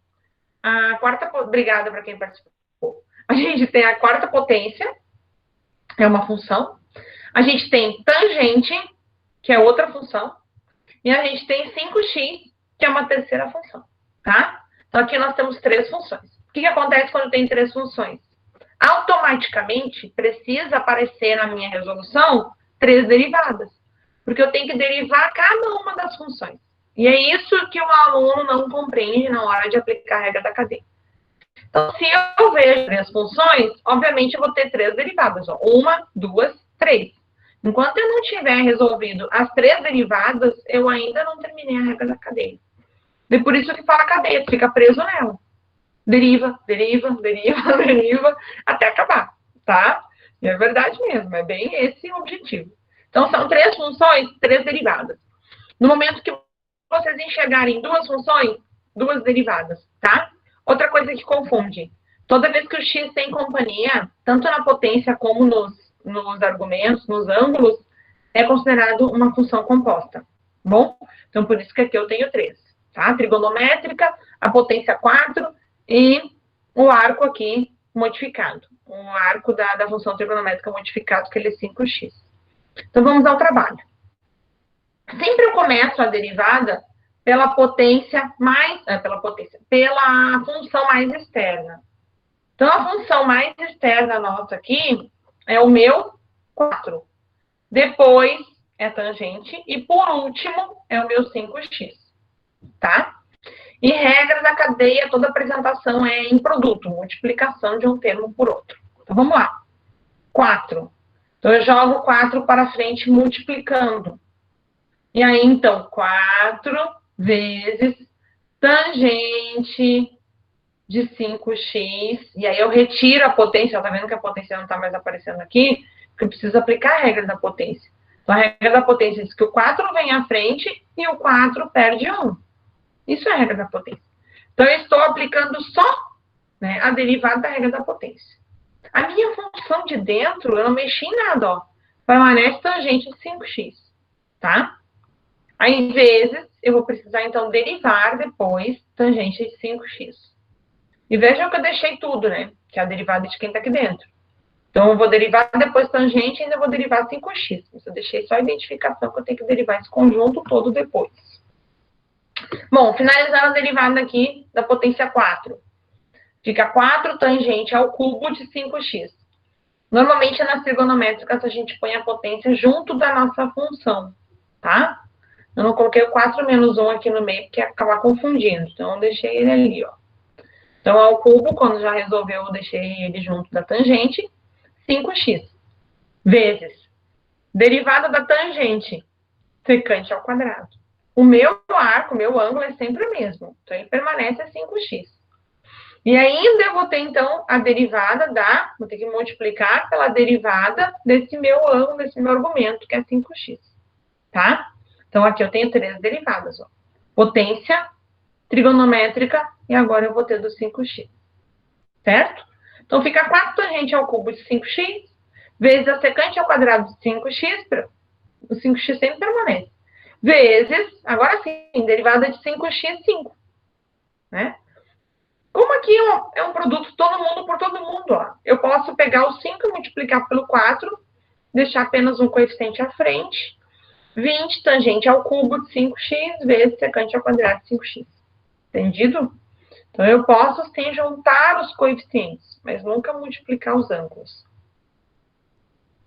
a 4ª... Obrigada para quem participou. A gente tem a 4ª potência, é uma função. A gente tem tangente, que é outra função. E a gente tem 5x, que é uma 3ª função, tá? Então, aqui nós temos 3 funções. O que acontece quando tem 3 funções? Automaticamente, precisa aparecer na minha resolução 3 derivadas. Porque eu tenho que derivar cada uma das funções. E é isso que o aluno não compreende na hora de aplicar a regra da cadeia. Então, se eu vejo 3 funções, obviamente eu vou ter 3 derivadas. Ó. 1, 2, 3. Enquanto eu não tiver resolvido as 3 derivadas, eu ainda não terminei a regra da cadeia. E por isso que fala cadeia, tu fica preso nela. Deriva, deriva, deriva, deriva, até acabar, tá? E é verdade mesmo, é bem esse o objetivo. Então, são 3 funções, 3 derivadas. No momento que vocês enxergarem 2 funções, 2 derivadas, tá? Outra coisa que confunde. Toda vez que o x tem companhia, tanto na potência como nos argumentos, nos ângulos, é considerado uma função composta. Bom? Então, por isso que aqui eu tenho 3. Tá? Trigonométrica, a potência 4 e o arco aqui modificado. O arco da função trigonométrica modificado, que ele é 5x. Então, vamos ao trabalho. Sempre eu começo a derivada pela potência mais... pela função mais externa. Então, a função mais externa nossa aqui é o meu 4. Depois é tangente. E, por último, é o meu 5x. Tá? E regra da cadeia, toda apresentação é em produto, multiplicação de um termo por outro. Então, vamos lá. 4. Então, eu jogo 4 para frente multiplicando. E aí, então, 4 vezes tangente de 5x. E aí, eu retiro a potência. Tá vendo que a potência não está mais aparecendo aqui? Porque eu preciso aplicar a regra da potência. Então, a regra da potência diz que o 4 vem à frente e o 4 perde 1. Isso é a regra da potência. Então, eu estou aplicando só, né, a derivada da regra da potência. A minha função de dentro, eu não mexi em nada, ó. Permanece tangente de 5x, tá? Aí, vezes, eu vou precisar, então, derivar depois tangente de 5x. E vejam que eu deixei tudo, né? Que é a derivada de quem está aqui dentro. Então, eu vou derivar depois tangente e ainda vou derivar 5x. Mas eu deixei só a identificação que eu tenho que derivar esse conjunto todo depois. Bom, finalizando a derivada aqui da potência 4. Fica 4 tangente ao cubo de 5x. Normalmente, nas trigonométricas, a gente põe a potência junto da nossa função, tá? Eu não coloquei o 4 menos 1 aqui no meio, porque ia acabar confundindo. Então, eu deixei ele ali, ó. Então, ao cubo, quando já resolveu, eu deixei ele junto da tangente, 5x. Vezes derivada da tangente, secante ao quadrado. O meu arco, o meu ângulo é sempre o mesmo. Então, ele permanece a 5x. E ainda eu vou ter, então, a derivada da... Vou ter que multiplicar pela derivada desse meu ângulo, desse meu argumento, que é 5x. Tá? Então, aqui eu tenho 3 derivadas, ó. Potência, trigonométrica, e agora eu vou ter do 5x. Certo? Então, fica 4 tangente ao cubo de 5x, vezes a secante ao quadrado de 5x, o 5x sempre permanece. Vezes, agora sim, derivada de 5x, 5. Né? Como aqui é um produto todo mundo por todo mundo, ó, eu posso pegar o 5 e multiplicar pelo 4, deixar apenas um coeficiente à frente, 20 tangente ao cubo de 5x vezes secante ao quadrado de 5x. Entendido? Então, eu posso, sim, juntar os coeficientes, mas nunca multiplicar os ângulos.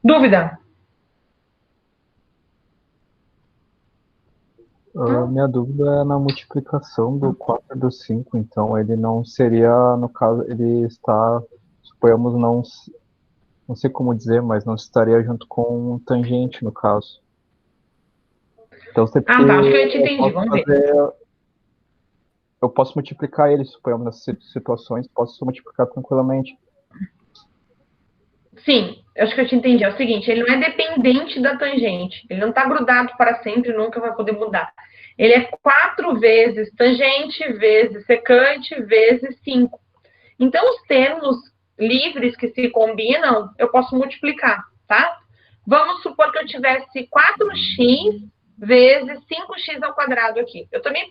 Dúvida? Minha dúvida é na multiplicação do 4 e do 5, então ele não seria, no caso, ele está, suponhamos, não sei como dizer, mas não estaria junto com tangente, no caso. Então, sempre tá, acho que eu te entendi, vamos ver. Eu posso multiplicar ele, suponhamos, nessas situações, posso multiplicar tranquilamente. Sim, acho que eu te entendi. É o seguinte, ele não é dependente da tangente. Ele não está grudado para sempre, nunca vai poder mudar. Ele é 4 vezes tangente, vezes secante, vezes 5. Então, os termos livres que se combinam, eu posso multiplicar, tá? Vamos supor que eu tivesse 4x vezes 5x ao quadrado aqui. Eu também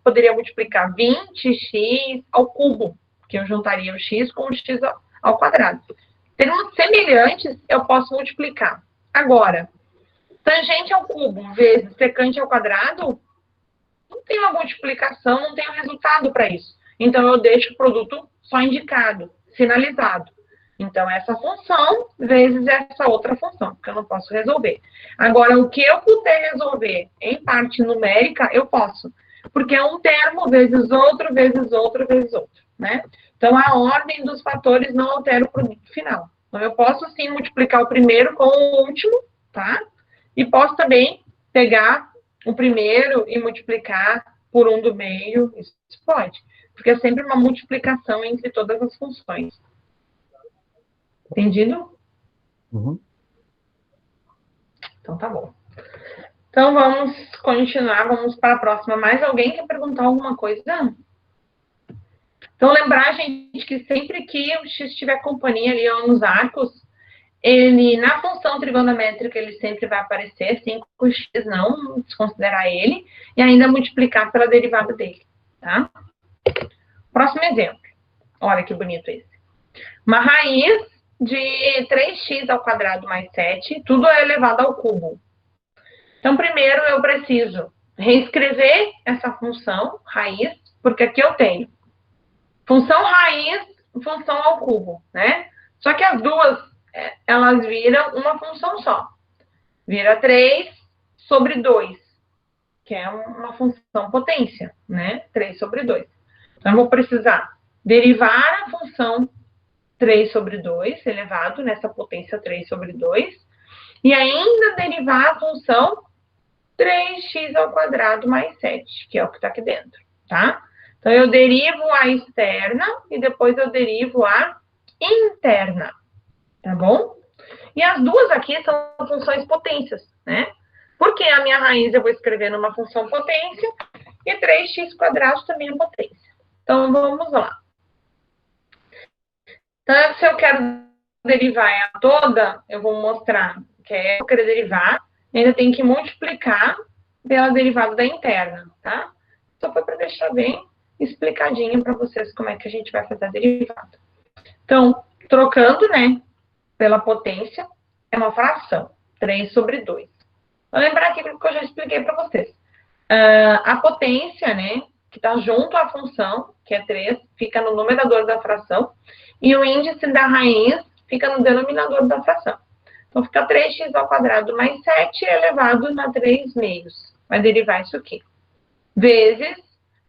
poderia multiplicar 20x ao cubo, que eu juntaria o x com o x ao quadrado. Termos semelhantes, eu posso multiplicar. Agora, tangente ao cubo vezes secante ao quadrado, não tem uma multiplicação, não tem um resultado para isso. Então, eu deixo o produto só indicado, sinalizado. Então, essa função vezes essa outra função, que eu não posso resolver. Agora, o que eu puder resolver em parte numérica, eu posso. Porque é um termo vezes outro, vezes outro, vezes outro, né? Então, a ordem dos fatores não altera o produto final. Então, eu posso, sim, multiplicar o primeiro com o último, tá? E posso também pegar o primeiro e multiplicar por 1 do meio, isso pode. Porque é sempre uma multiplicação entre todas as funções. Entendido? Uhum. Então, tá bom. Então, vamos continuar, vamos para a próxima. Mais alguém quer perguntar alguma coisa? Então, lembrar, gente, que sempre que o x tiver companhia ali ó, nos arcos, ele, na função trigonométrica, ele sempre vai aparecer, 5x não desconsiderar ele, e ainda multiplicar pela derivada dele, tá? Próximo exemplo. Olha que bonito esse. Uma raiz de 3x ao quadrado mais 7, tudo é elevado ao cubo. Então, primeiro eu preciso reescrever essa função raiz, porque aqui eu tenho função raiz, função ao cubo, né? Só que as duas, elas viram uma função só. Vira 3 sobre 2, que é uma função potência, né? 3 sobre 2. Então, eu vou precisar derivar a função 3 sobre 2, elevado nessa potência 3 sobre 2, e ainda derivar a função 3x ao quadrado mais 7, que é o que está aqui dentro, tá? Então, eu derivo a externa e depois eu derivo a interna, tá bom? E as duas aqui são funções potências, né? Porque a minha raiz eu vou escrever numa função potência e 3x quadrado também é potência. Então, vamos lá. Então, se eu quero derivar ela toda, eu vou mostrar que eu quero derivar, ainda tem que multiplicar pela derivada da interna, tá? Só foi para deixar bem explicadinho para vocês como é que a gente vai fazer a derivada. Então, trocando, né, pela potência, é uma fração, 3 sobre 2. Vou lembrar aqui que eu já expliquei para vocês. A potência, né, que está junto à função, que é 3, fica no numerador da fração, e o índice da raiz fica no denominador da fração. Então, fica 3x ao quadrado mais 7 elevado a 3 meios. Vai derivar isso aqui. Vezes,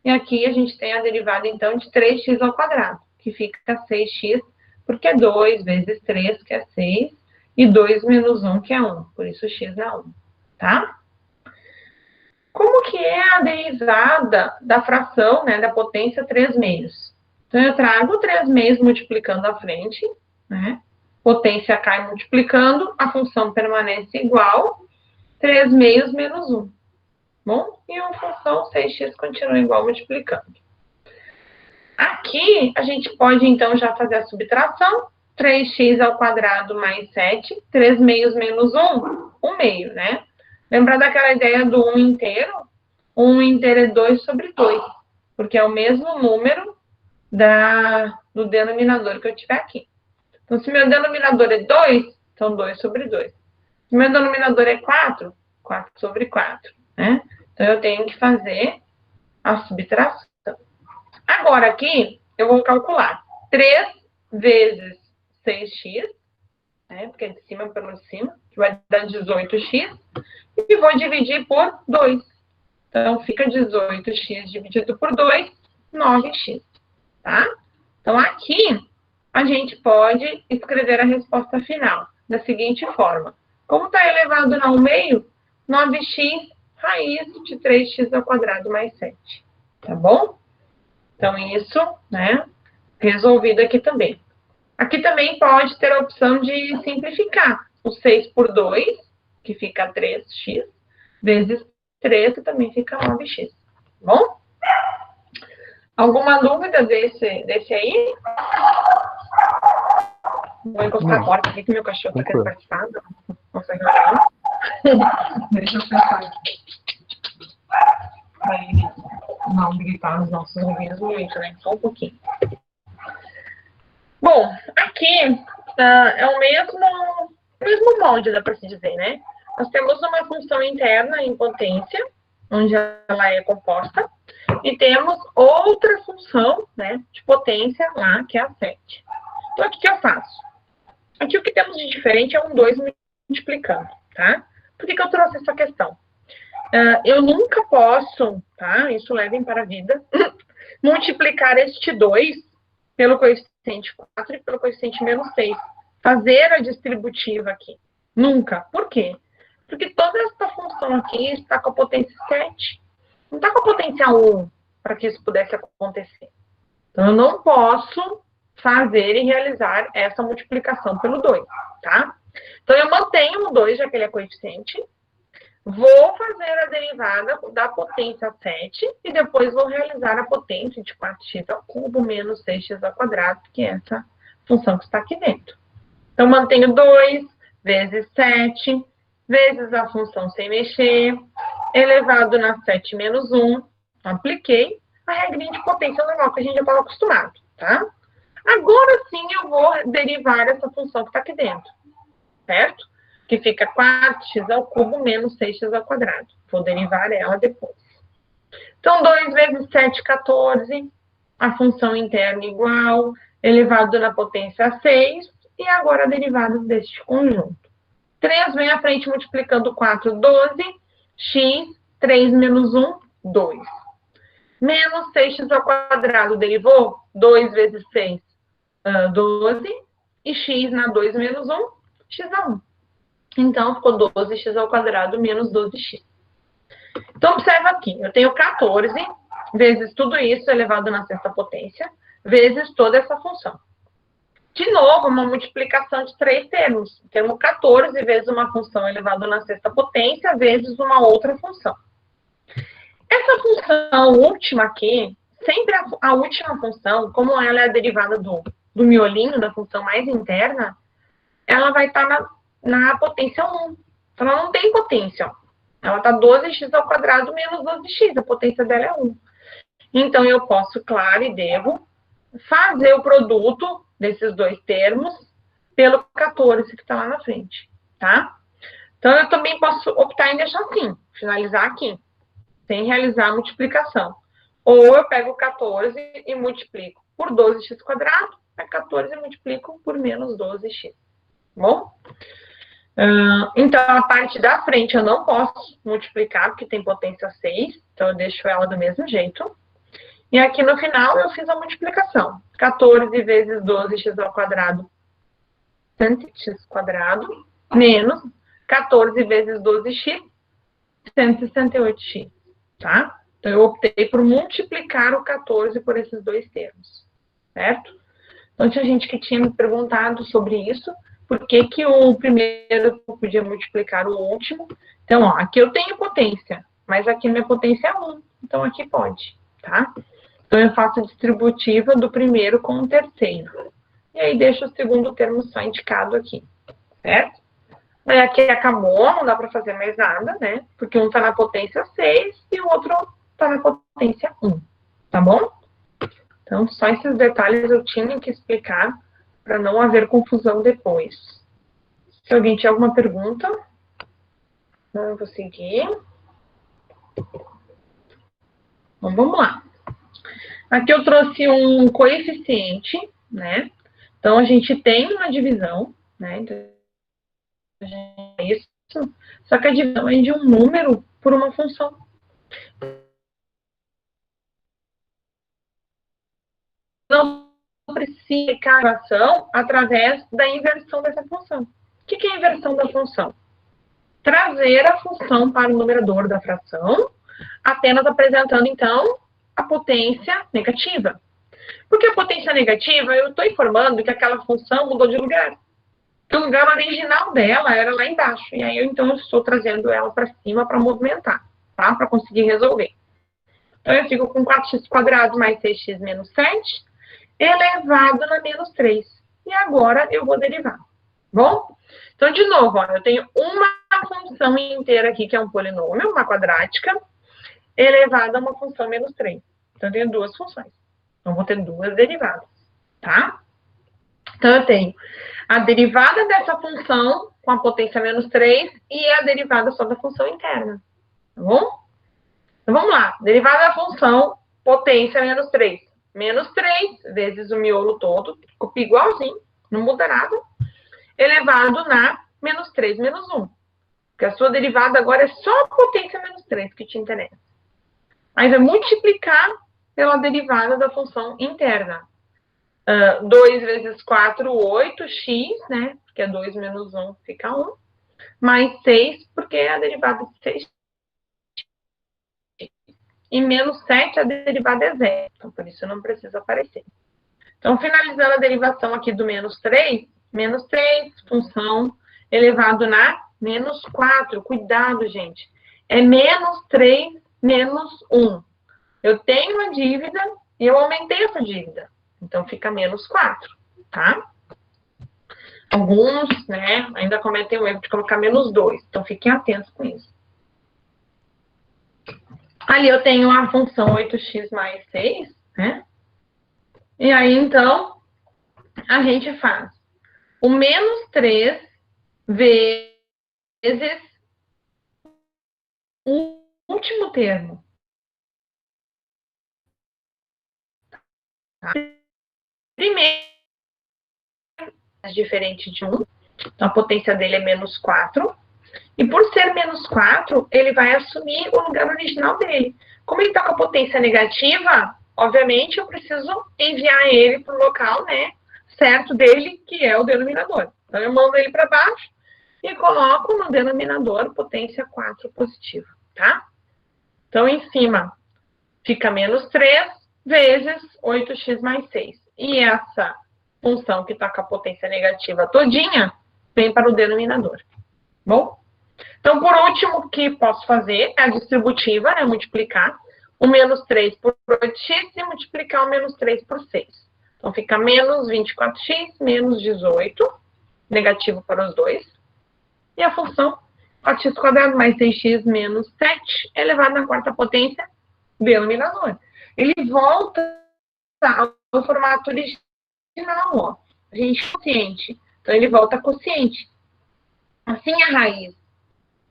e aqui a gente tem a derivada, então, de 3x ao quadrado, que fica 6x, porque é 2 vezes 3, que é 6, e 2 menos 1, que é 1. Por isso, x é 1, tá? Como que é a derivada da fração, né, da potência 3 meios? Então, eu trago 3 meios multiplicando à frente, né? Potência cai multiplicando, a função permanece igual, 3 meios menos 1. Bom, e a função 6x continua igual multiplicando. Aqui, a gente pode, então, já fazer a subtração. 3x ao quadrado mais 7, 3 meios menos 1, 1 meio, né? Lembra daquela ideia do 1 inteiro? 1 inteiro é 2 sobre 2, porque é o mesmo número do denominador que eu tiver aqui. Então, se meu denominador é 2, então 2 sobre 2. Se meu denominador é 4, 4 sobre 4, né? Então, eu tenho que fazer a subtração. Agora, aqui, eu vou calcular 3 vezes 6x, né? Porque é de cima pelo cima, que vai dar 18x, e vou dividir por 2. Então, fica 18x dividido por 2, 9x, tá? Então, aqui, a gente pode escrever a resposta final da seguinte forma. Como está elevado ao meio, 9x raiz de 3x ao quadrado mais 7, tá bom? Então, isso, né, resolvido aqui também. Aqui também pode ter a opção de simplificar. O 6 por 2, que fica 3x, vezes 3, que também fica 9x. Tá bom? Alguma dúvida desse aí? Vou encostar a porta aqui, que meu cachorro está querendo participar. Não sei Deixa eu pensar aqui. Para ele não gritar nos nossos ouvidos muito, né? Só um pouquinho. Bom, aqui é o mesmo molde, dá para se dizer, né? Nós temos uma função interna em potência, onde ela é composta, e temos outra função, né, de potência lá, que é a 7. Então, o que eu faço? Aqui o que temos de diferente é um 2 multiplicando, tá? Por que eu trouxe essa questão? Eu nunca posso, tá? Isso levem para a vida, multiplicar este 2 pelo coeficiente 4 e pelo coeficiente menos 6. Fazer a distributiva aqui. Nunca. Por quê? Porque toda essa função aqui está com a potência 7. Não está com a potência 1 para que isso pudesse acontecer. Então, eu não posso fazer e realizar essa multiplicação pelo 2, tá? Então, eu mantenho o 2, já que ele é coeficiente. Vou fazer a derivada da potência 7 e depois vou realizar a potência de 4x ao cubo menos 6x ao quadrado, que é essa função que está aqui dentro. Então, mantenho 2 vezes 7, vezes a função sem mexer, elevado na 7 menos 1. Apliquei a regrinha de potência normal que a gente já estava acostumado, tá? Agora sim eu vou derivar essa função que está aqui dentro, certo? Que fica 4x ao cubo menos 6x ao quadrado. Vou derivar ela depois. Então, 2 vezes 7, 14. A função interna igual, elevado na potência 6. E agora a derivada deste conjunto. 3 vem à frente multiplicando 4, 12. X, 3 menos 1, 2. Menos 6x ao quadrado derivou 2 vezes 6, 12. E x na 2 menos 1, x a 1. Então, ficou 12x ao quadrado menos 12x. Então, observa aqui. Eu tenho 14 vezes tudo isso elevado na sexta potência, vezes toda essa função. De novo, uma multiplicação de 3 termos. Temos 14 vezes uma função elevada na sexta potência, vezes uma outra função. Essa função última aqui, sempre a última função, como ela é a derivada do miolinho, da função mais interna, ela vai estar na potência 1. Então, ela não tem potência. Ela está 12x ao quadrado menos 12x. A potência dela é 1. Então, eu posso, claro, e devo fazer o produto desses dois termos pelo 14 que está lá na frente, tá? Então, eu também posso optar em deixar assim, finalizar aqui, sem realizar a multiplicação. Ou eu pego o 14 e multiplico por 12x quadrado, é 14 e multiplico por menos 12x. Bom? Então, a parte da frente eu não posso multiplicar, porque tem potência 6, então eu deixo ela do mesmo jeito. E aqui no final eu fiz a multiplicação. 14 vezes 12x ao quadrado, 100x quadrado, menos 14 vezes 12x, 168x, tá? Então, eu optei por multiplicar o 14 por esses dois termos, certo? Então, tinha gente que tinha me perguntado sobre isso, por que que o primeiro podia multiplicar o último. Então, ó, aqui eu tenho potência, mas aqui minha potência é 1, então aqui pode, tá? Então, eu faço a distributiva do primeiro com o terceiro. E aí, deixo o segundo termo só indicado aqui, certo? Aí, aqui acabou, não dá para fazer mais nada, né? Porque um está na potência 6 e o outro está na potência 1, tá bom? Então, só esses detalhes eu tinha que explicar para não haver confusão depois. Se alguém tiver alguma pergunta, eu vou seguir. Então, vamos lá. Aqui eu trouxe um coeficiente, né? Então, a gente tem uma divisão, né? Então, é isso. Só que a divisão é de um número por uma função. Não precisa aplicar a equação através da inversão dessa função. O que é a inversão da função? Trazer a função para o numerador da fração, apenas apresentando, então, a potência negativa. Porque a potência negativa, eu estou informando que aquela função mudou de lugar. Que o lugar original dela era lá embaixo. E aí, então, eu estou trazendo ela para cima para movimentar, tá? Para conseguir resolver. Então, eu fico com 4x quadrado mais 6x menos 7, elevado na menos 3. E agora, eu vou derivar. Bom? Então, de novo, ó, eu tenho uma função inteira aqui, que é um polinômio, uma quadrática, elevada a uma função menos 3. Então, eu tenho duas funções. Então, vou ter duas derivadas, tá? Então, eu tenho a derivada dessa função com a potência menos 3 e a derivada só da função interna, tá bom? Então, vamos lá. Derivada da função potência menos 3. Menos 3 vezes o miolo todo, copia igualzinho, não muda nada, elevado na menos 3 menos 1. Porque a sua derivada agora é só a potência menos 3 que te interessa. Aí vai multiplicar pela derivada da função interna. 2 vezes 4, 8, x, né? Porque é 2 menos 1 fica 1. mais 6, porque é a derivada de 6x. E menos 7, a derivada é 0. Então, por isso não precisa aparecer. Então, finalizando a derivação aqui do menos 3, função elevado na menos 4. Cuidado, gente. É menos 3 menos 1. Eu tenho uma dívida e eu aumentei essa dívida. Então, fica menos 4, tá? Alguns, né, ainda cometem o erro de colocar menos 2. Então, fiquem atentos com isso. Ali eu tenho a função 8x mais 6, né? E aí, então, a gente faz o menos 3 vezes o último termo. Tá? Primeiro, é diferente de 1. Então, a potência dele é menos 4. E por ser menos 4, ele vai assumir o lugar original dele. Como ele está com a potência negativa, obviamente eu preciso enviar ele para o local, né, certo dele, que é o denominador. Então, eu mando ele para baixo e coloco no denominador potência 4 positiva, tá? Então, em cima fica menos 3 vezes 8x mais 6. E essa função que está com a potência negativa todinha vem para o denominador. Bom? Então, por último, o que posso fazer é a distributiva, né? Multiplicar o menos 3 por 8x e multiplicar o menos 3 por 6. Então, fica menos 24x menos 18, negativo para os dois. E a função 4x² mais 6x menos 7 elevado na quarta potência, denominador. Ele volta ao formato original, ó. A gente quociente. Então, ele volta a quociente. Assim, a raiz.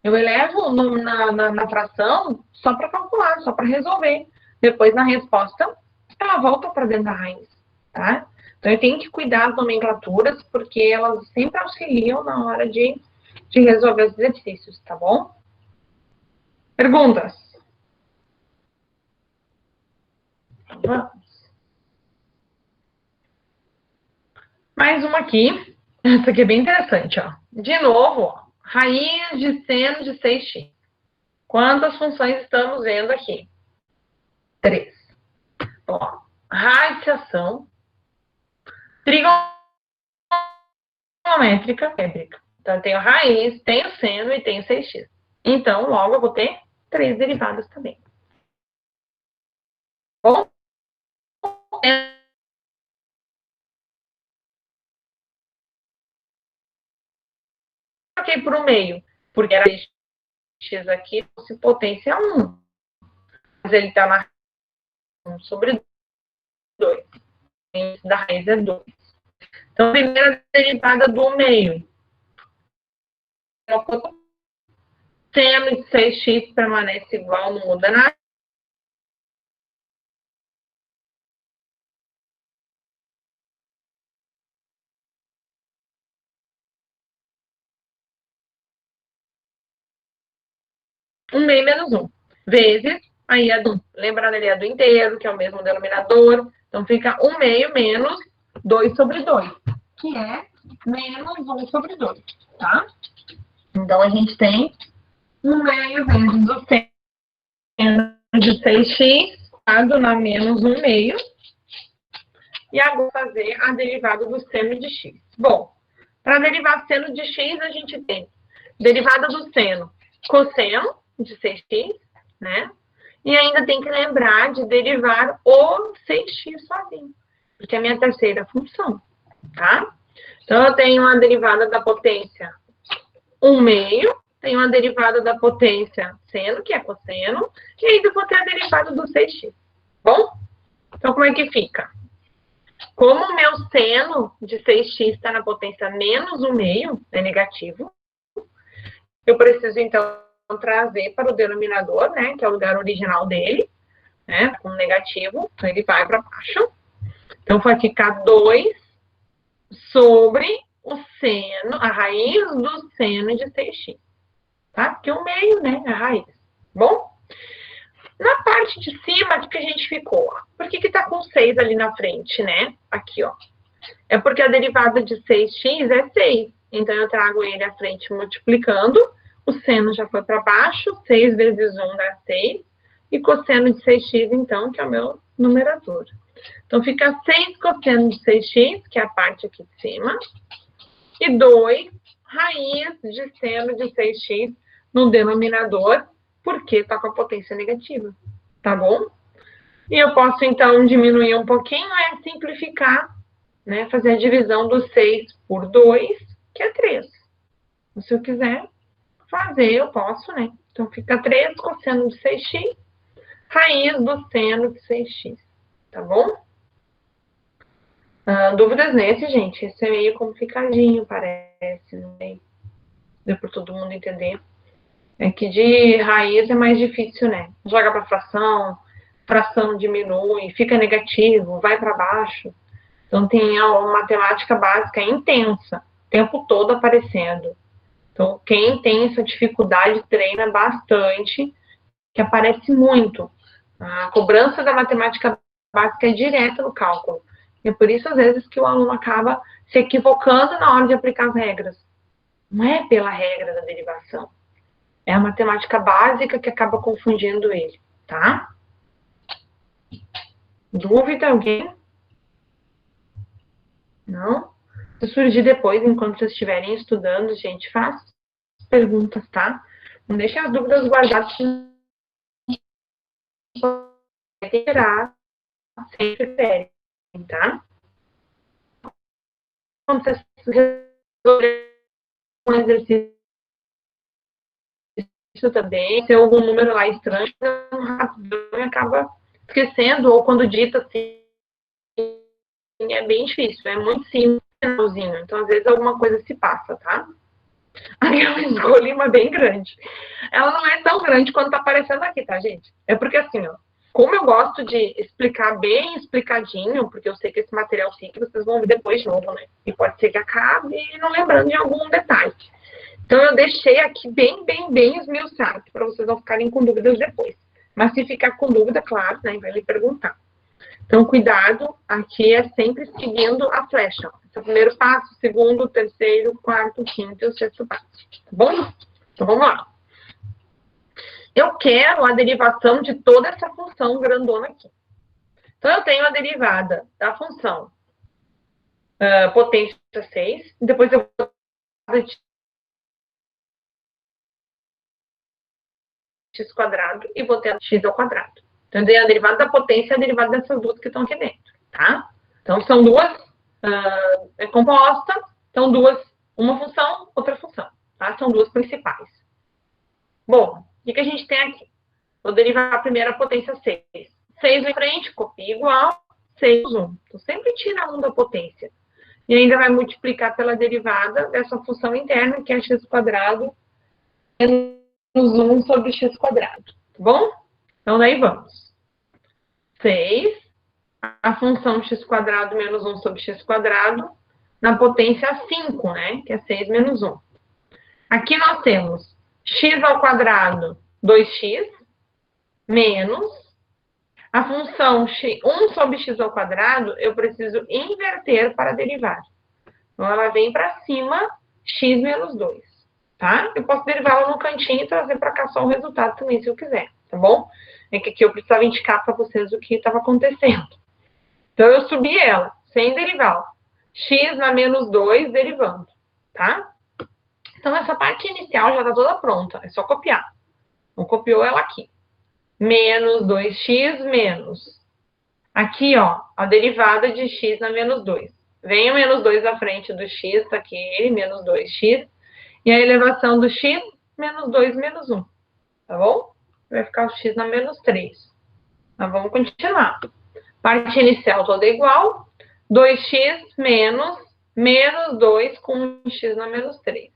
Eu elevo na fração só para calcular, só para resolver. Depois, na resposta, ela volta para dentro da raiz, tá? Então, eu tenho que cuidar das nomenclaturas, porque elas sempre auxiliam na hora de resolver os exercícios, tá bom? Perguntas? Vamos. Mais uma aqui. Essa aqui é bem interessante, ó. De novo, ó. Raiz de seno de 6x. Quantas funções estamos vendo aqui? 3. Ó, radiação, trigonométrica, québrica. Então, eu tenho raiz, tenho seno e tenho 6x. Então, logo eu vou ter 3 derivadas também. Bom, troquei por um meio, porque era x aqui, se potência 1. Mas ele está na 1 sobre 2. Da raiz é 2. Então, a primeira derivada do meio. Seno de 6x permanece igual, não muda nada. Um meio menos 1. Vezes, aí a do, lembrando ali a do inteiro, que é o mesmo denominador. Então, fica 1 meio menos 2 sobre 2, que é menos 1 sobre 2, tá? Então, a gente tem 1 meio vezes o seno de 6x, dado na menos 1 meio. E agora fazer a derivada do seno de x. Bom, para derivar seno de x, a gente tem derivada do seno, cosseno de 6x, né? E ainda tem que lembrar de derivar o 6x sozinho, porque é a minha terceira função, tá? Então, eu tenho uma derivada da potência 1 meio, tenho uma derivada da potência seno, que é cosseno, e ainda vou ter a derivada do 6x. Bom? Então, como é que fica? Como o meu seno de 6x está na potência menos 1 meio, é negativo, eu preciso, então, trazer para o denominador, né, que é o lugar original dele, né, com negativo, então ele vai para baixo. Então, vai ficar 2 sobre o seno, a raiz do seno de 6x, tá? Porque o meio, né, é a raiz. Bom? Na parte de cima, o que a gente ficou? Por que tá com 6 ali na frente, né? Aqui, ó. É porque a derivada de 6x é 6. Então, eu trago ele à frente multiplicando. O seno já foi para baixo. 6 vezes 1 dá 6. E cosseno de 6x, então, que é o meu numerador. Então, fica 6 cosseno de 6x, que é a parte aqui de cima. E 2 raiz de seno de 6x no denominador, porque está com a potência negativa. Tá bom? E eu posso, então, diminuir um pouquinho, simplificar, né? Fazer a divisão do 6 por 2, que é 3. Se eu quiser fazer, eu posso, né? Então, fica 3 cosseno de 6x, raiz do seno de 6x. Tá bom? Dúvidas nesse, gente? Esse é meio complicadinho, parece. Não sei. Deu para todo mundo entender. É que de raiz é mais difícil, né? Joga para fração, fração diminui, fica negativo, vai para baixo. Então, tem uma matemática básica intensa, o tempo todo aparecendo. Então, quem tem essa dificuldade treina bastante, que aparece muito. A cobrança da matemática básica é direta no cálculo. E é por isso, às vezes, que o aluno acaba se equivocando na hora de aplicar as regras. Não é pela regra da derivação. É a matemática básica que acaba confundindo ele, tá? Dúvida, alguém? Não? Se surgir depois, enquanto vocês estiverem estudando, gente, faça perguntas, tá? Não deixem as dúvidas guardadas. Vai tirar sempre querem, tá? Quando vocês resolverem um exercício também, se algum número lá estranho, rapidão e acaba esquecendo, ou quando dita assim, é bem difícil, é muito simples, então às vezes alguma coisa se passa, tá? Aí eu escolhi uma bem grande. Ela não é tão grande quanto tá aparecendo aqui, tá, gente? É porque assim, ó, como eu gosto de explicar bem explicadinho, porque eu sei que esse material fica, vocês vão ver depois de novo, né? E pode ser que acabe não lembrando de algum detalhe. Então, eu deixei aqui bem esmiuçado, para vocês não ficarem com dúvidas depois. Mas se ficar com dúvida, claro, né, vai lhe perguntar. Então, cuidado, aqui é sempre seguindo a flecha. Esse é o primeiro passo, segundo, terceiro, quarto, quinto e o sexto passo. Tá bom? Então, vamos lá. Eu quero a derivação de toda essa função grandona aqui. Então, eu tenho a derivada da função potência 6, depois eu vou x quadrado e vou ter x ao quadrado. Então, a derivada da potência é a derivada dessas duas que estão aqui dentro, tá? Então, são duas compostas, são duas, uma função, outra função, tá? São duas principais. Bom, o que a gente tem aqui? Vou derivar a primeira potência 6. 6 em frente, copia igual, 6 menos 1. Então, sempre tira 1 da potência. E ainda vai multiplicar pela derivada dessa função interna, que é x quadrado menos 1 sobre x quadrado. Tá bom? Então, daí vamos. 6, a função x quadrado menos 1 sobre x quadrado, na potência 5, né? Que é 6 menos 1. Aqui nós temos x ao quadrado, 2x, menos a função 1 sobre x ao quadrado, eu preciso inverter para derivar. Então, ela vem para cima, x menos 2, tá? Eu posso derivá-la no cantinho e trazer para cá só o resultado também, se eu quiser, tá bom? É que aqui eu precisava indicar para vocês o que estava acontecendo. Então, eu subi ela, sem derivá-la. X na menos 2, derivando, tá? Então, essa parte inicial já está toda pronta, é só copiar. Então, copiou ela aqui. Menos 2x menos. Aqui, ó, a derivada de x na menos 2. Vem o menos 2 à frente do x, tá aqui ele, menos 2x. E a elevação do x, menos 2 menos 1. Tá bom? Vai ficar o x na menos 3. Mas vamos continuar. Parte inicial toda igual. 2x menos 2 com x na menos 3.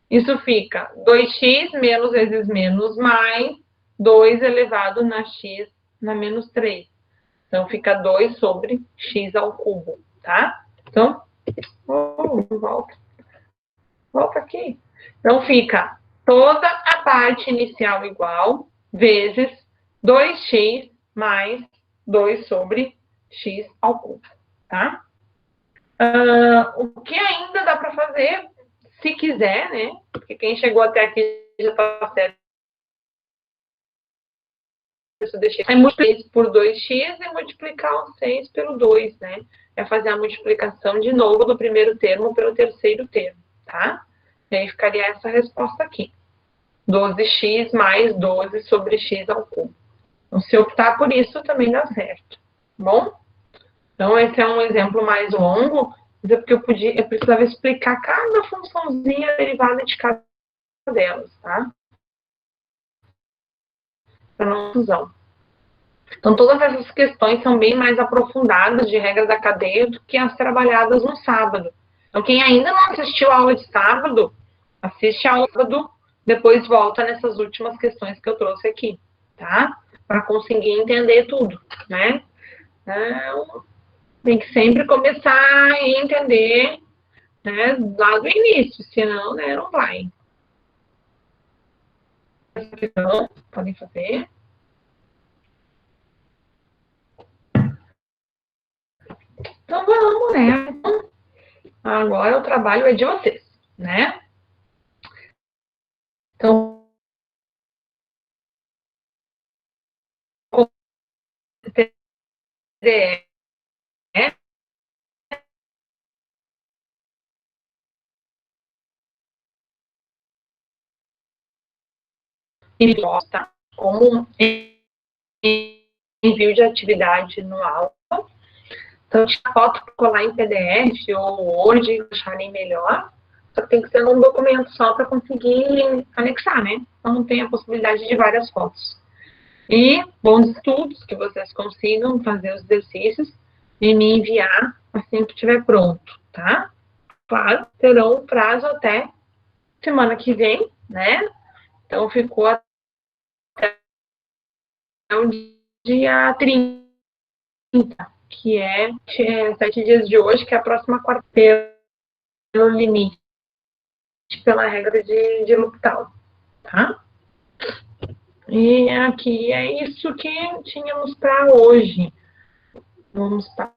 Isso fica 2x menos vezes menos mais 2 elevado na x na menos 3. Então, fica 2 sobre x ao cubo, tá? Então, volta aqui. Então, fica toda a parte inicial igual, vezes 2x mais 2 sobre x ao cubo, tá? O que ainda dá para fazer, se quiser, né? Porque quem chegou até aqui já está certo. Eu deixei multiplicar por 2x e multiplicar o 6 pelo 2, né? É fazer a multiplicação de novo do primeiro termo pelo terceiro termo, tá? E aí ficaria essa resposta aqui. 12x mais 12 sobre x ao cubo. Então, se optar por isso, também dá certo. Bom? Então, esse é um exemplo mais longo, mas é porque eu precisava explicar cada funçãozinha derivada de cada delas, tá? Para não confusão. Então, todas essas questões são bem mais aprofundadas de regras da cadeia do que as trabalhadas no sábado. Então, quem ainda não assistiu a aula de sábado, assiste a aula de sábado, depois volta nessas últimas questões que eu trouxe aqui, tá? Para conseguir entender tudo, né? Então, tem que sempre começar a entender, né, lá do início, senão, né, não vai. Então, podem fazer. Então, vamos, né? Agora o trabalho é de vocês, né? Então, PDF, e posta como envio de atividade no aula. Então, a foto colar em PDF ou Word, acharem melhor, só que tem que ser num documento só para conseguir anexar, né? Então, não tem a possibilidade de várias fotos. E bons estudos, que vocês consigam fazer os exercícios e me enviar assim que estiver pronto, tá? Claro, terão um prazo até semana que vem, né? Então, ficou até o dia 30, que é 7 dias de hoje, que é a próxima quarta-feira, pelo limite, pela regra de L'Hopital, tá? E aqui é isso que tínhamos para hoje. Vamos para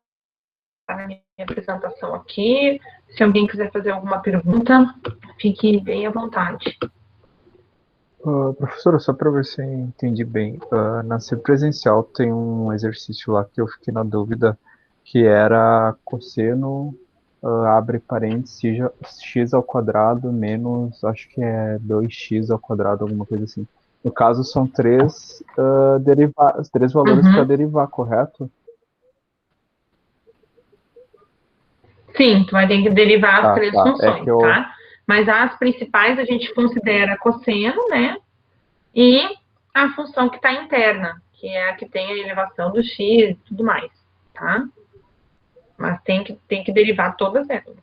a minha apresentação aqui. Se alguém quiser fazer alguma pergunta, fique bem à vontade. Professora, só para ver se eu entendi bem, na presencial tem um exercício lá que eu fiquei na dúvida, que era cosseno, abre parênteses, x ao quadrado menos, acho que é 2x ao quadrado, alguma coisa assim. No caso, são três valores para derivar, correto? Sim, tu vai ter que derivar as três funções, eu... tá? Mas as principais a gente considera cosseno, né? E a função que está interna, que é a que tem a elevação do x e tudo mais, tá? Mas tem que derivar todas elas.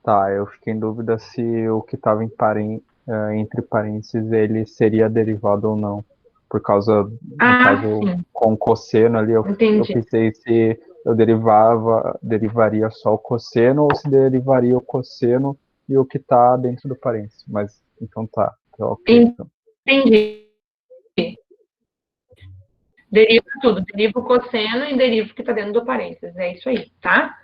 Tá, eu fiquei em dúvida se o que estava entre parênteses ele seria derivado ou não. Por causa, no caso, sim. com cosseno ali, eu pensei se eu derivaria só o cosseno ou se derivaria o cosseno e o que está dentro do parênteses. Mas, então tá ok. Então. Entendi. Deriva tudo, deriva o cosseno e deriva o que está dentro do parênteses. É isso aí, tá?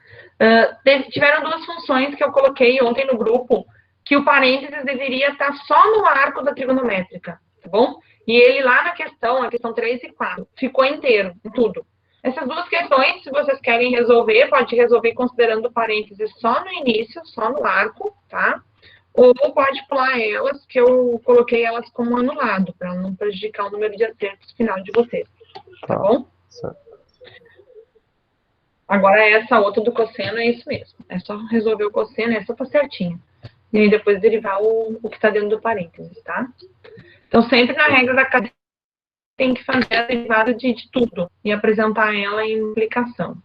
Tiveram duas funções que eu coloquei ontem no grupo, que o parênteses deveria estar só no arco da trigonométrica, tá bom? E ele lá na questão, a questão 3 e 4, ficou inteiro, em tudo. Essas duas questões, se vocês querem resolver, pode resolver considerando o parênteses só no início, só no arco, tá? Ou pode pular elas, que eu coloquei elas como anulado, para não prejudicar o número de acertos final de vocês. Tá bom? Certo. Agora, essa outra do cosseno é isso mesmo. É só resolver o cosseno, essa tá certinho. E aí depois derivar o que está dentro do parênteses, tá? Então, sempre na regra da cadeia, tem que fazer a derivada de tudo e apresentar ela em implicação.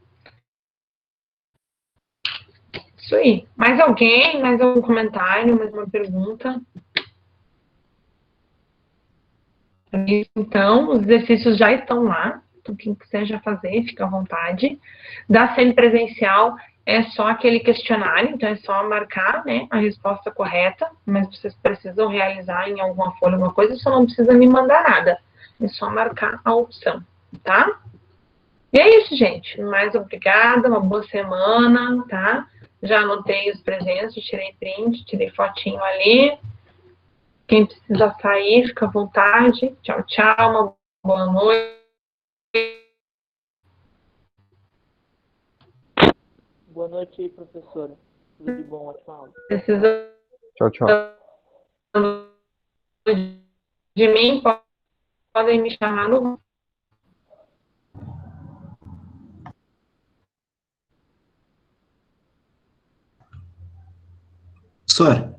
Isso aí. Mais alguém? Mais algum comentário? Mais uma pergunta? Então, os exercícios já estão lá. Então, quem quiser já fazer, fica à vontade. Da semipresencial é só aquele questionário, então é só marcar, né, a resposta correta, mas vocês precisam realizar em alguma folha, alguma coisa, só não precisa me mandar nada. É só marcar a opção, tá? E é isso, gente. Mais obrigada, uma boa semana, tá? Já anotei os presentes, tirei print, tirei fotinho ali. Quem precisar sair, fica à vontade. Tchau, tchau, uma boa noite. Boa noite, professora. Tudo de bom, ótima aula. Precisando Tchau, tchau. de mim, podem me chamar no... Professor,